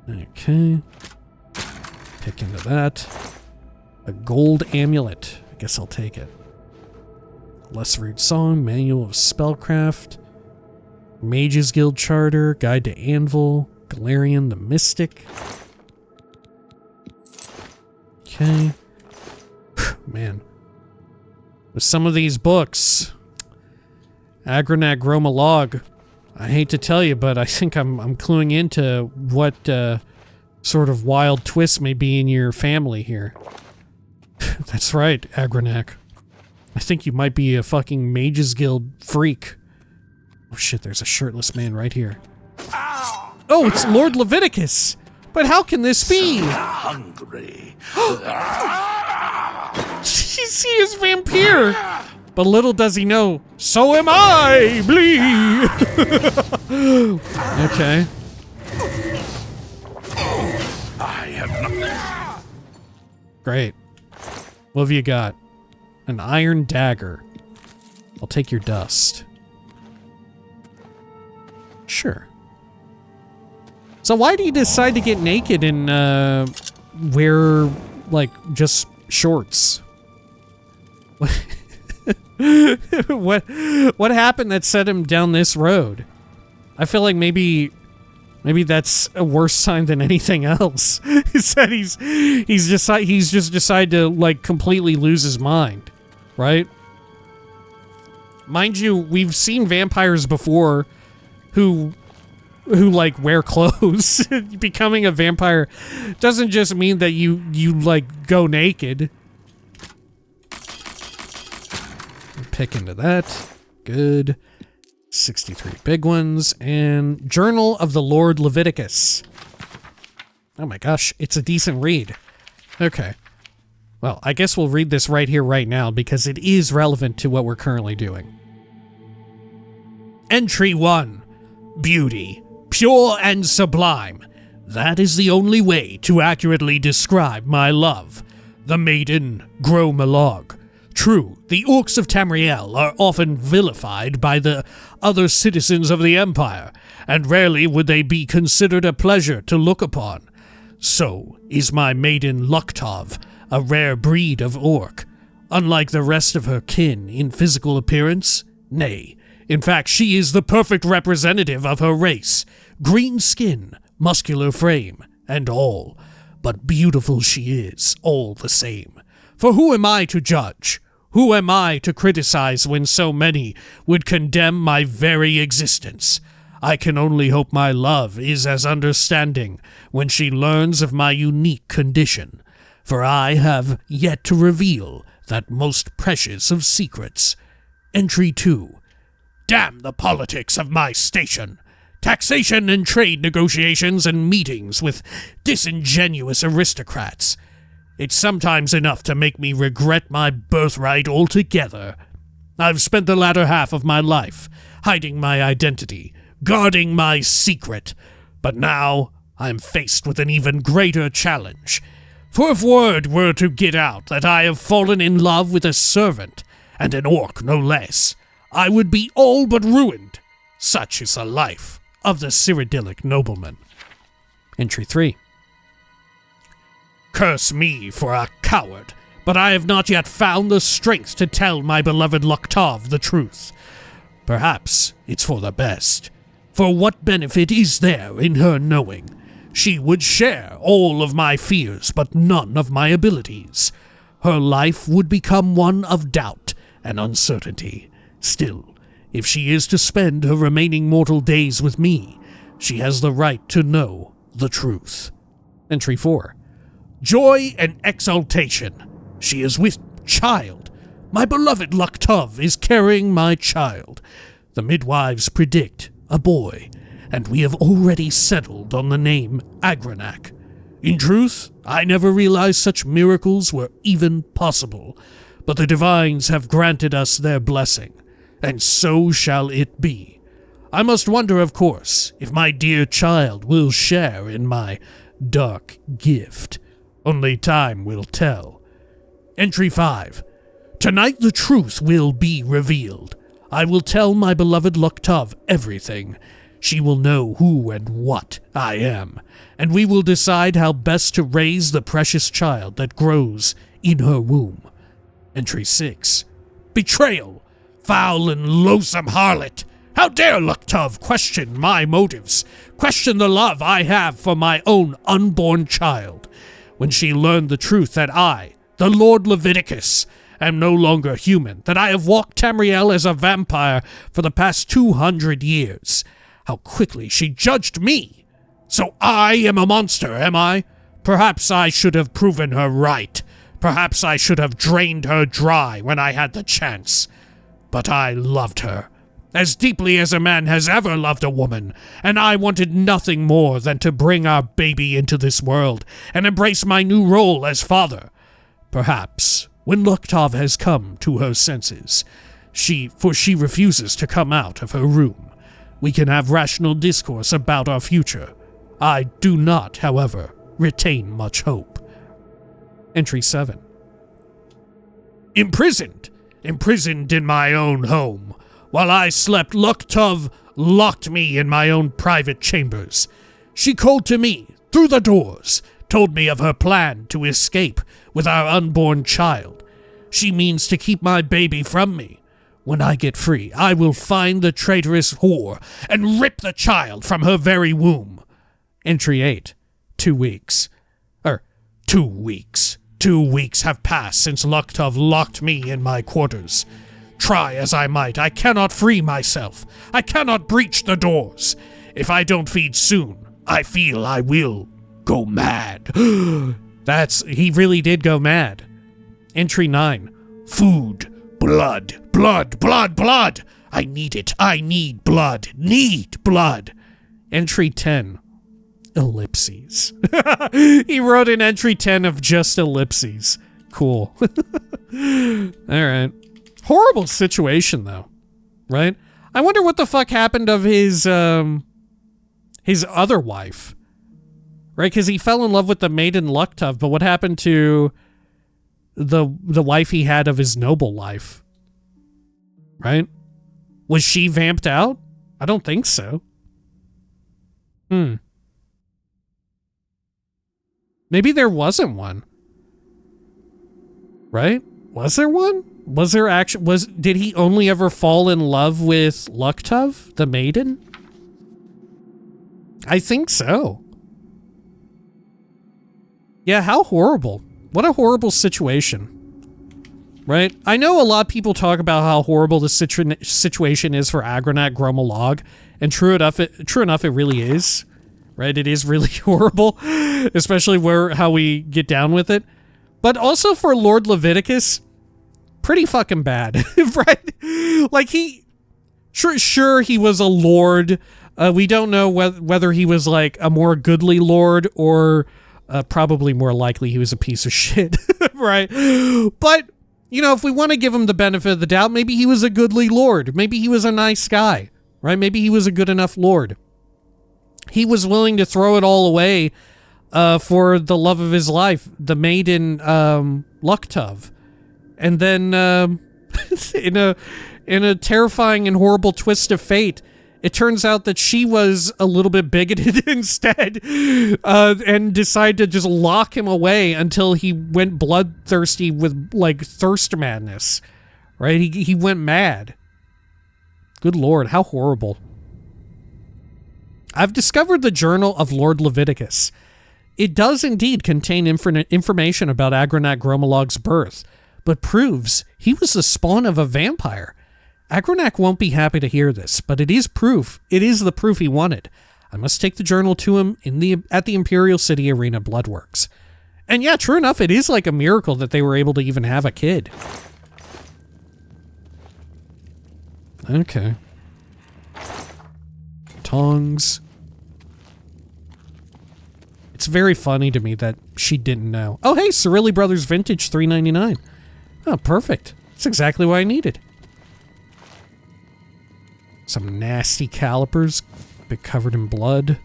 Speaker 1: Okay. Pick into that. A gold amulet. I guess I'll take it. Lesser Read Song, Manual of Spellcraft, Mages Guild Charter, Guide to Anvil, Galarian the Mystic. Okay. Man. With some of these books, Agranac Groma Log, I hate to tell you, but I think I'm cluing into what sort of wild twist may be in your family here. That's right, Agranac. I think you might be a fucking Mages Guild freak. Oh shit, there's a shirtless man right here. Oh, it's Lord Leviticus! But how can this be?
Speaker 6: Hungry.
Speaker 1: He is vampire! But little does he know, so am I, Blee! Okay.
Speaker 6: I have not.
Speaker 1: Great. What have you got? An iron dagger. I'll take your dust. Sure. So why do you decide to get naked and wear, like, just shorts? What happened that set him down this road? I feel like maybe that's a worse sign than anything else. He said he's just decided to, like, completely lose his mind, right? Mind you, we've seen vampires before who like wear clothes. Becoming a vampire doesn't just mean that you like go naked. Pick into that. Good. 63 big ones. And Journal of the Lord Leviticus. Oh my gosh, it's a decent read. Okay. Well, I guess we'll read this right here, right now, because it is relevant to what we're currently doing. Entry 1. Beauty. Pure and sublime. That is the only way to accurately describe my love. The maiden Groma Log. True, the orcs of Tamriel are often vilified by the other citizens of the Empire, and rarely would they be considered a pleasure to look upon. So is my maiden Luktov, a rare breed of orc. Unlike the rest of her kin in physical appearance, nay, in fact she is the perfect representative of her race. Green skin, muscular frame, and all. But beautiful she is, all the same. For who am I to judge? Who am I to criticize when so many would condemn my very existence? I can only hope my love is as understanding when she learns of my unique condition, for I have yet to reveal that most precious of secrets. Entry 2. Damn the politics of my station! Taxation and trade negotiations and meetings with disingenuous aristocrats. It's sometimes enough to make me regret my birthright altogether. I've spent the latter half of my life hiding my identity, guarding my secret, but now I'm faced with an even greater challenge. For if word were to get out that I have fallen in love with a servant, and an orc no less, I would be all but ruined. Such is the life of the Cyrodiilic nobleman. Entry 3. Curse me for a coward, but I have not yet found the strength to tell my beloved Luktov the truth. Perhaps it's for the best. For what benefit is there in her knowing? She would share all of my fears, but none of my abilities. Her life would become one of doubt and uncertainty. Still, if she is to spend her remaining mortal days with me, she has the right to know the truth. Entry 4. Joy and exultation. She is with child. My beloved Luktov is carrying my child. The midwives predict a boy, and we have already settled on the name Agranak. In truth, I never realized such miracles were even possible, but the divines have granted us their blessing, and so shall it be. I must wonder, of course, if my dear child will share in my dark gift. Only time will tell. Entry 5. Tonight the truth will be revealed. I will tell my beloved Luktov everything. She will know who and what I am, and we will decide how best to raise the precious child that grows in her womb. Entry 6. Betrayal! Foul and loathsome harlot! How dare Luktov question my motives, question the love I have for my own unborn child, when she learned the truth that I, the Lord Leviticus, am no longer human, that I have walked Tamriel as a vampire for the past 200 years. How quickly she judged me! So I am a monster, am I? Perhaps I should have proven her right. Perhaps I should have drained her dry when I had the chance. But I loved her, as deeply as a man has ever loved a woman, and I wanted nothing more than to bring our baby into this world and embrace my new role as father. Perhaps, when Luktov has come to her senses, for she refuses to come out of her room, we can have rational discourse about our future. I do not, however, retain much hope. Entry 7. Imprisoned in my own home. While I slept, Luktov locked me in my own private chambers. She called to me through the doors, told me of her plan to escape with our unborn child. She means to keep my baby from me. When I get free, I will find the traitorous whore and rip the child from her very womb. Entry 8. 2 weeks. 2 weeks. 2 weeks have passed since Luktov locked me in my quarters. Try as I might, I cannot free myself. I cannot breach the doors. If I don't feed soon, I feel I will go mad. He really did go mad. Entry 9. Food. Blood. Blood. Blood. Blood. I need it. I need blood. Need blood. Entry 10. Ellipses. He wrote an entry 10 of just ellipses. Cool. Alright. Horrible situation, though. Right? I wonder what the fuck happened of his other wife. Right? Because he fell in love with the maiden Luktov, but what happened to the wife he had of his noble life? Right? Was she vamped out? I don't think so. Maybe there wasn't one. Right? Was there one? Was there actually... Did he only ever fall in love with Luktov, the maiden? I think so. Yeah, how horrible. What a horrible situation. Right? I know a lot of people talk about how horrible the situation is for Agranak Gromalog, and true enough, it really is. Right? It is really horrible, especially how we get down with it. But also for Lord Leviticus, pretty fucking bad, right? Like sure he was a lord. We don't know whether he was like a more goodly lord or probably more likely he was a piece of shit, right? But, you know, if we want to give him the benefit of the doubt, maybe he was a goodly lord. Maybe he was a nice guy, right? Maybe he was a good enough lord. He was willing to throw it all away for the love of his life, the maiden Luktov. And then in a terrifying and horrible twist of fate, it turns out that she was a little bit bigoted instead, and decided to just lock him away until he went bloodthirsty with, like, thirst madness. Right? He went mad. Good Lord, how horrible. I've discovered the Journal of Lord Leviticus. It does indeed contain information about Agranak Gromalog's birth, but proves he was the spawn of a vampire. Agranak won't be happy to hear this, but it is proof. It is the proof he wanted. I must take the journal to him at the Imperial City Arena Bloodworks. And yeah, true enough, it is like a miracle that they were able to even have a kid. Okay. tongs. It's very funny to me that she didn't know. Oh, hey, Cyrodiil Brothers Vintage, $3.99. Oh, perfect. That's exactly what I needed. Some nasty calipers, bit covered in blood.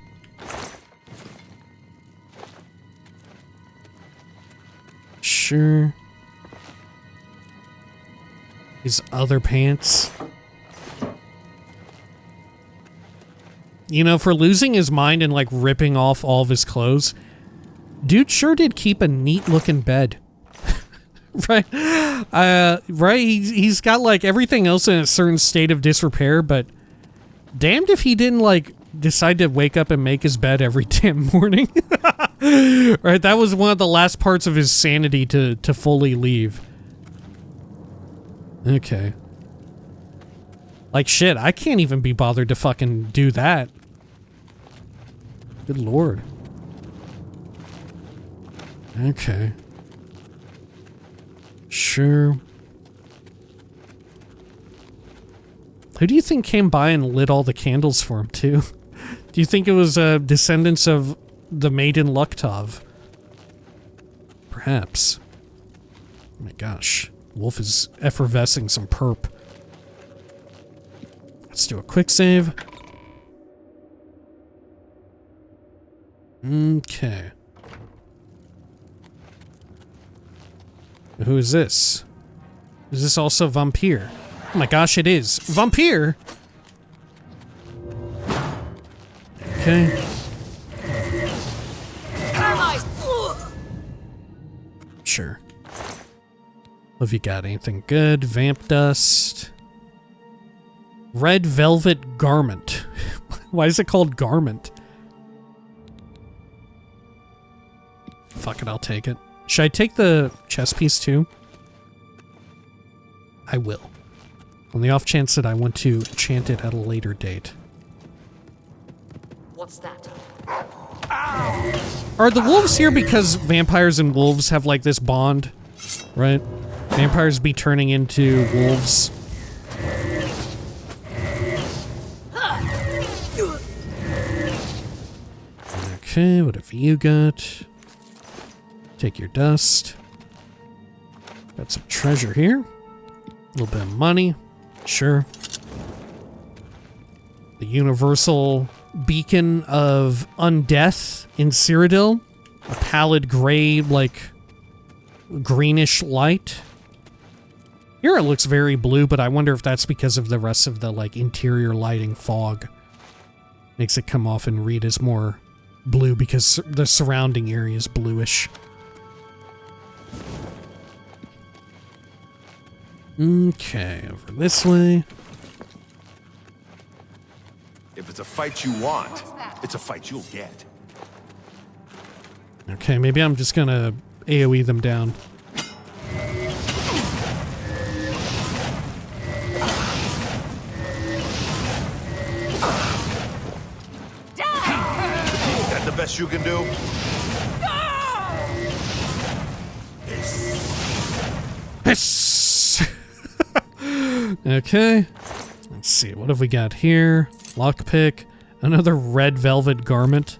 Speaker 1: Sure. His other pants. You know, for losing his mind and like ripping off all of his clothes, dude sure did keep a neat looking bed. Right? Right? He's got like everything else in a certain state of disrepair, but damned if he didn't like decide to wake up and make his bed every damn morning. Right? That was one of the last parts of his sanity to fully leave. Okay. Like shit, I can't even be bothered to fucking do that. Good lord. Okay. Sure. Who do you think came by and lit all the candles for him, too? Do you think it was descendants of the Maiden Luktov? Perhaps. Oh my gosh. Wolf is effervescing some perp. Let's do a quick save. Okay. Who is this? Is this also Vampire? Oh my gosh, it is. Vampire! Okay. Sure. Have you got anything good? Vamp dust. Red velvet garment. Why is it called garment? Fuck it, I'll take it. Should I take the chest piece too? I will. On the off chance that I want to enchant it at a later date.
Speaker 12: What's that?
Speaker 1: Are the wolves here because vampires and wolves have like this bond? Right? Vampires be turning into wolves. Okay, what have you got? Take your dust. Got some treasure here. A little bit of money. Sure. The universal beacon of undeath in Cyrodiil. A pallid gray, like, greenish light. Here it looks very blue, but I wonder if that's because of the rest of the, like, interior lighting fog. Makes it come off and read as more blue because the surrounding area is bluish. Okay, over this way.
Speaker 4: If it's a fight you want, it's a fight you'll get.
Speaker 1: Okay, maybe I'm just gonna AoE them down.
Speaker 4: That the best you can do?
Speaker 1: Piss! Okay. Let's see, what have we got here? Lockpick. Another red velvet garment.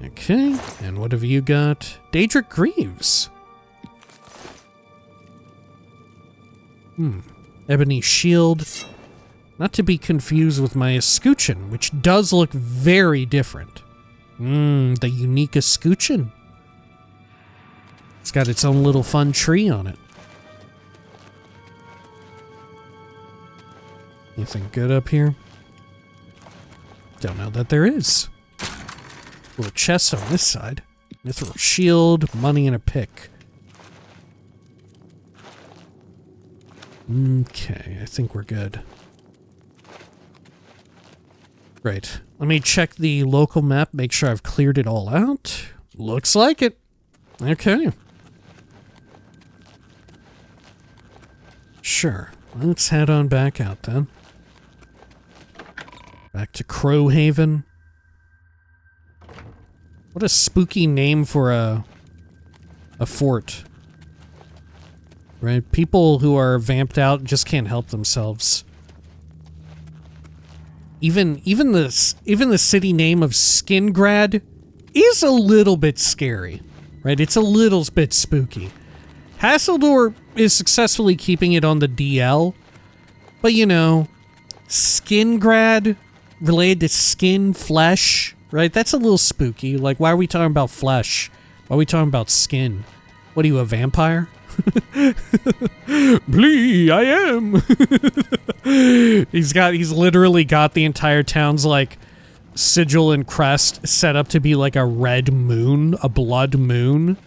Speaker 1: Okay, and what have you got? Daedric Greaves. Ebony shield. Not to be confused with my escutcheon, which does look very different. The unique escutcheon. It's got its own little fun tree on it. Anything good up here? Don't know that there is. Little chest on this side. Mithril shield, money, and a pick. Okay, I think we're good. Great. Let me check the local map, make sure I've cleared it all out. Looks like it. Okay. Sure. Let's head on back out then. Back to Crowhaven. What a spooky name for a fort. Right? People who are vamped out just can't help themselves. Even the city name of Skingrad is a little bit scary, right? It's a little bit spooky. Hasseldor is successfully keeping it on the DL, but you know, Skingrad related to skin, flesh, right? That's a little spooky. Like, why are we talking about flesh? Why are we talking about skin? What are you, a vampire? Blee, I am. He's literally got the entire town's like sigil and crest set up to be like a red moon, a blood moon.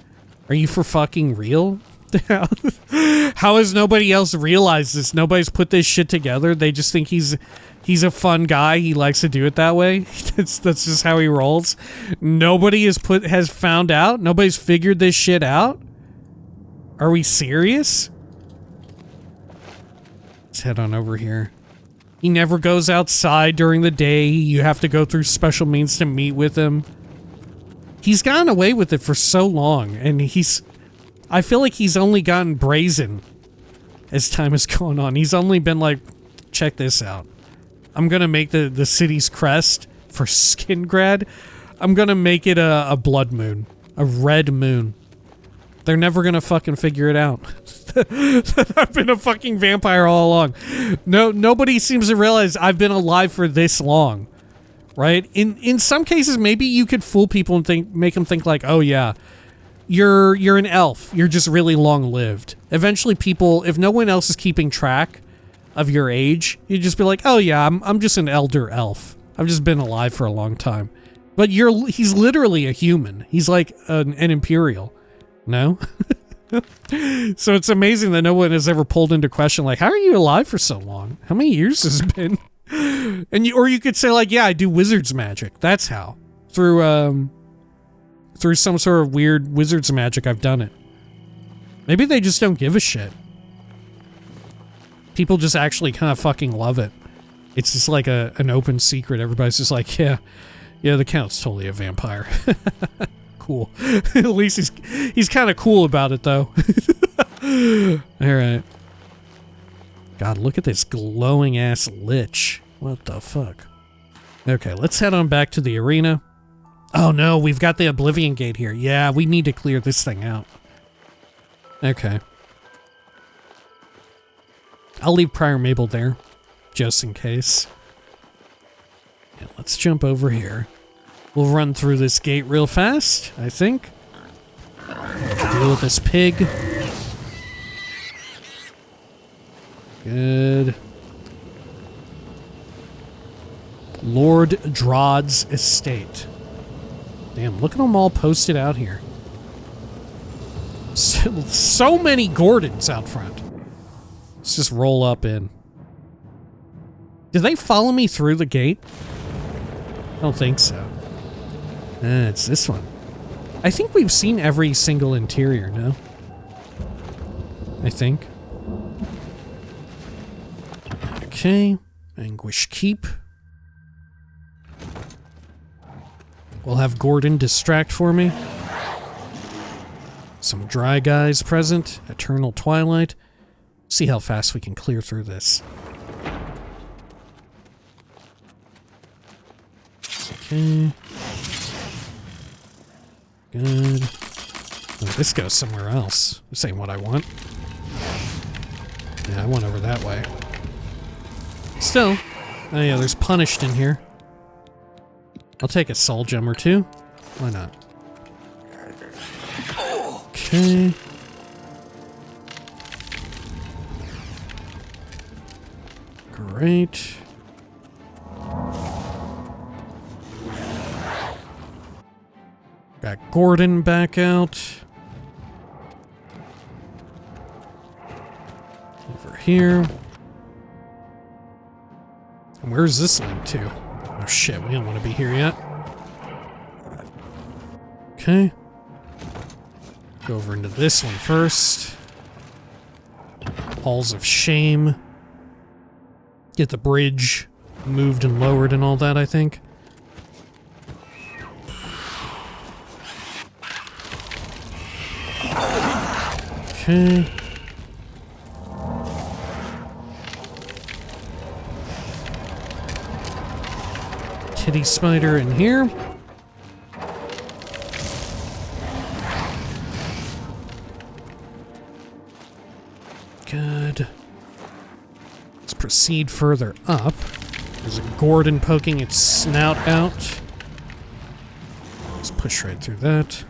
Speaker 1: Are you for fucking real? How has nobody else realized this? Nobody's put this shit together. They just think he's a fun guy. He likes to do it that way. That's just how he rolls. Nobody has found out. Nobody's figured this shit out. Are we serious? Let's head on over here. He never goes outside during the day. You have to go through special means to meet with him. He's gotten away with it for so long, and I feel like he's only gotten brazen as time has gone on. He's only been like, check this out. I'm gonna make the city's crest for Skingrad. I'm gonna make it a blood moon. A red moon. They're never gonna fucking figure it out. I've been a fucking vampire all along. Nobody seems to realize I've been alive for this long. Right? In some cases, maybe you could fool people and make them think like, oh yeah, you're an elf. You're just really long-lived. Eventually people, if no one else is keeping track of your age, you'd just be like, oh yeah, I'm just an elder elf. I've just been alive for a long time. But he's literally a human. He's like an Imperial. No? So it's amazing that no one has ever pulled into question, like, how are you alive for so long? How many years has it been? Or you could say, like, yeah, I do wizard's magic. That's how. Through some sort of weird wizard's magic, I've done it. Maybe they just don't give a shit. People just actually kind of fucking love it. It's just like an open secret. Everybody's just like, yeah, the Count's totally a vampire. Cool. At least he's kind of cool about it, though. Alright. God, look at this glowing-ass lich. What the fuck? Okay, let's head on back to the arena. Oh no, we've got the Oblivion Gate here. Yeah, we need to clear this thing out. Okay. I'll leave Prior Mabel there, just in case. Yeah, let's jump over here. We'll run through this gate real fast, I think. Deal with this pig. Good. Lord Drod's estate. Damn, look at them all posted out here. So many Gordons out front. Let's just roll up in. Did they follow me through the gate? I don't think so. It's this one. I think we've seen every single interior, no? I think. Okay. Anguish Keep. We'll have Gordon distract for me. Some dry guys present. Eternal Twilight. See how fast we can clear through this. Okay. Good. Oh, this goes somewhere else. This ain't what I want. Yeah, I went over that way. Still. Oh yeah, there's Punished in here. I'll take a soul gem or two. Why not? Okay. Great. Got Gordon back out. Over here. And where's this link to? Oh shit, we don't want to be here yet. Okay. Go over into this one first. Halls of Shame. Get the bridge moved and lowered and all that, I think. Okay. kitty spider in here. Good. Let's proceed further up. There's a Gordon poking its snout out. Let's push right through that.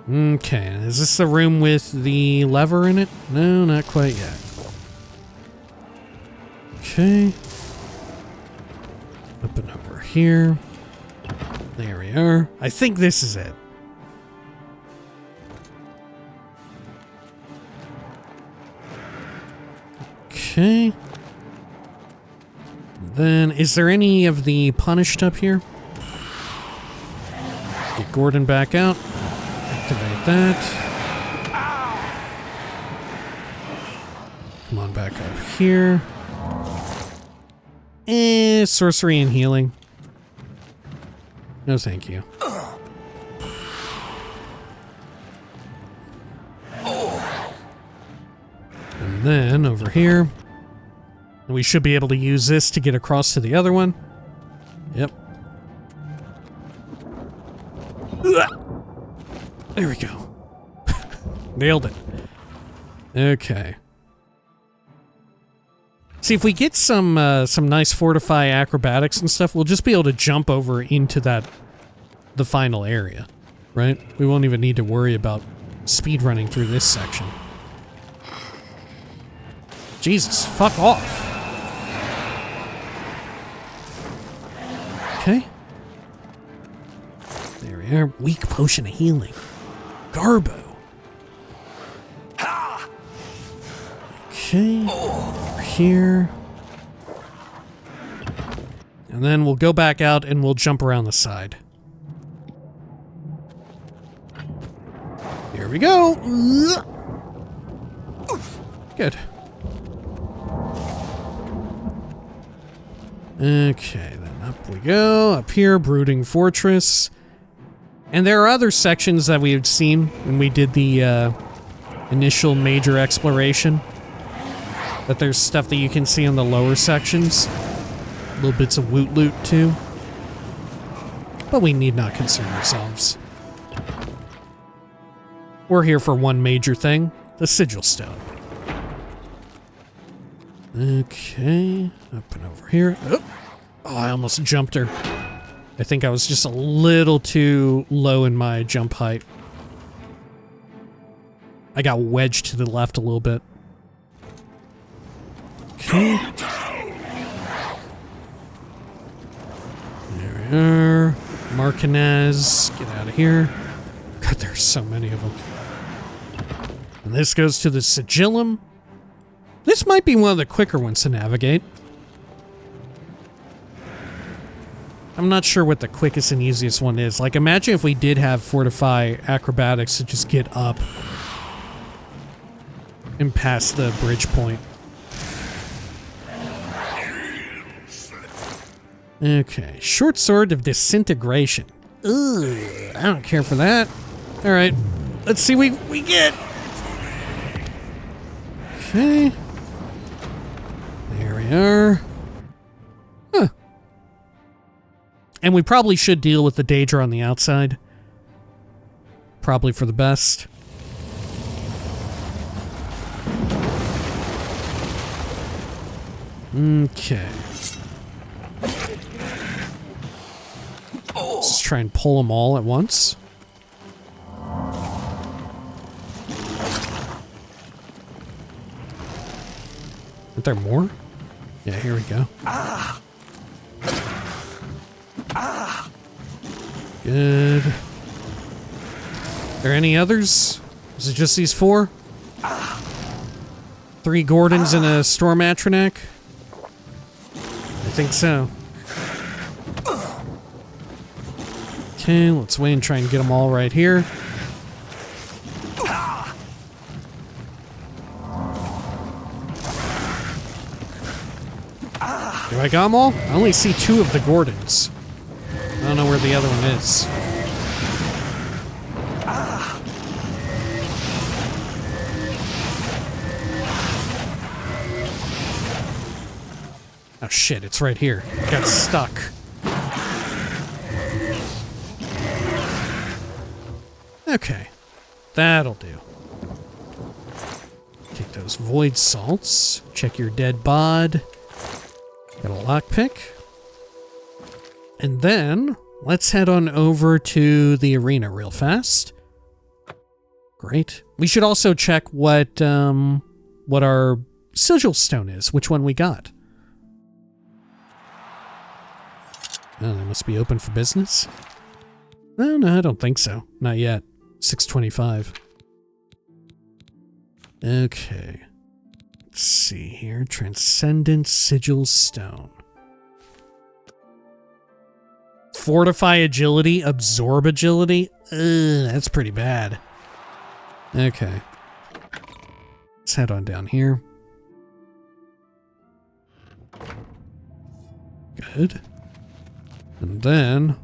Speaker 1: Okay, is this the room with the lever in it? No, not quite yet. Okay. Up and over here. There we are. I think this is it. Okay. Then, is there any of the punished up here? Get Gordon back out. Activate that. Come on back up here. Sorcery and healing. No, thank you. And then, over here. We should be able to use this to get across to the other one. Yep. There we go. Nailed it. Okay. See, if we get some nice fortify acrobatics and stuff, we'll just be able to jump over into the final area, right? We won't even need to worry about speedrunning through this section. Jesus, fuck off. Okay. There we are. Weak potion of healing. Garbo. Okay. Over here. And then we'll go back out and we'll jump around the side. Here we go. Good. Okay, then up we go. Up here, Brooding Fortress. And there are other sections that we had seen when we did the initial major exploration. But there's stuff that you can see in the lower sections. Little bits of woot loot too. But we need not concern ourselves. We're here for one major thing, the Sigil Stone. Okay, up and over here. Oh, I almost jumped her. I think I was just a little too low in my jump height. I got wedged to the left a little bit. Okay. There we are. Martinez, get out of here. God, there's so many of them. And this goes to the Sigillum. This might be one of the quicker ones to navigate. I'm not sure what the quickest and easiest one is. Like, imagine if we did have Fortify Acrobatics to just get up and pass the bridge point. Okay, Short Sword of Disintegration. Ugh, I don't care for that. Alright, let's see what we get. Okay. There we are. Huh. And we probably should deal with the Daedra on the outside. Probably for the best. Okay. Let's just try and pull them all at once. Aren't there more? Yeah, here we go. Good. Are there any others? Is it just these four? 3 Gordons and a Storm Atronak? I think so. Okay, let's wait and try and get them all right here. Do I got them all? I only see 2 of the Gordons. I don't know where the other one is. Oh shit, it's right here. Got stuck. Okay. That'll do. Take those void salts. Check your dead bod. Got a lockpick. And then, let's head on over to the arena real fast. Great. We should also check what our sigil stone is, which one we got. Oh, that must be open for business? No, I don't think so. Not yet. 6:25. Okay. Let's see here. Transcendent Sigil Stone. Fortify agility, absorb agility? That's pretty bad. Okay. Let's head on down here. Good. And then...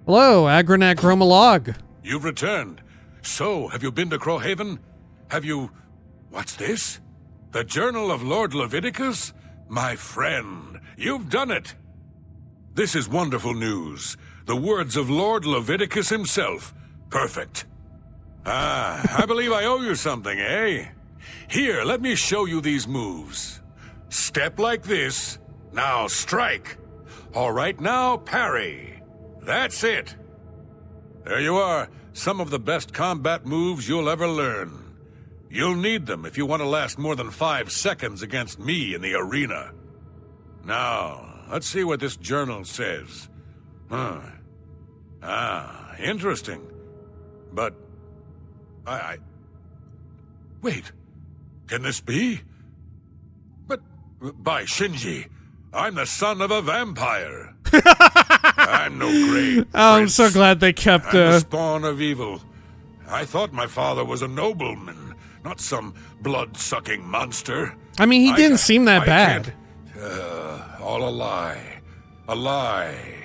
Speaker 1: Hello, Agronak Gromalog.
Speaker 13: You've returned. So, have you been to Crowhaven? Have you... What's this? The Journal of Lord Leviticus? My friend, you've done it. This is wonderful news. The words of Lord Leviticus himself. Perfect. I believe I owe you something, eh? Here, let me show you these moves. Step like this. Now strike. All right, now parry. That's it. There you are. Some of the best combat moves you'll ever learn. You'll need them if you want to last more than 5 seconds against me in the arena. Now, let's see what this journal says. Interesting. But... Wait. Can this be? But, by Shinji, I'm the son of a vampire. I'm no great
Speaker 1: I'm so glad they kept...
Speaker 13: I'm the spawn of evil. I thought my father was a nobleman, not some blood-sucking monster.
Speaker 1: I mean, he didn't seem that bad.
Speaker 13: All a lie. A lie.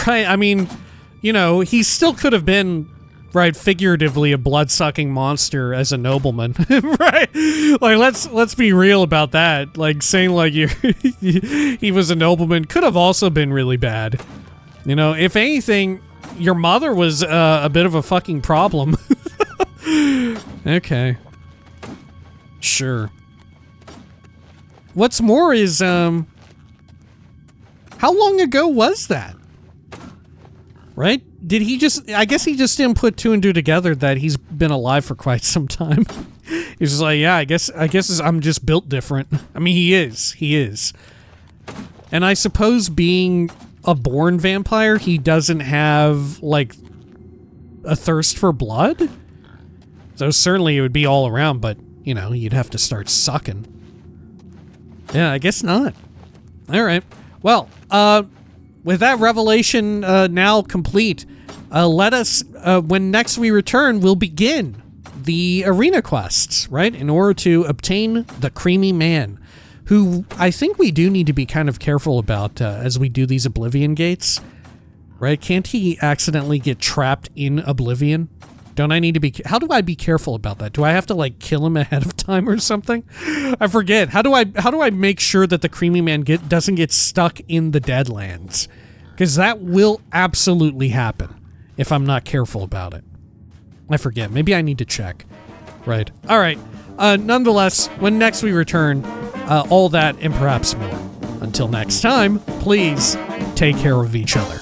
Speaker 1: Right, I mean, you know, he still could have been, right, figuratively a blood-sucking monster as a nobleman, right? Like, let's be real about that. Like, saying, like, he was a nobleman could have also been really bad. You know, if anything, your mother was a bit of a fucking problem. Okay. Sure. What's more is, how long ago was that? Right? Did he just... I guess he just didn't put two and two together that he's been alive for quite some time. He's just like, yeah, I guess I'm just built different. I mean, he is. And I suppose being a born vampire, he doesn't have, like, a thirst for blood? So certainly it would be all around, but, you know, you'd have to start sucking. Yeah, I guess not. All right. Well, with that revelation now complete, let us, when next we return, we'll begin the arena quests, right? In order to obtain the Creamy Man, who I think we do need to be kind of careful about as we do these Oblivion gates, right? Can't he accidentally get trapped in Oblivion? Don't I need to be... How do I be careful about that? Do I have to, like, kill him ahead of time or something? I forget. How do I make sure that the Creamy Man doesn't get stuck in the Deadlands? Because that will absolutely happen if I'm not careful about it. I forget. Maybe I need to check. Right. All right. Nonetheless, when next we return, all that and perhaps more. Until next time, please take care of each other.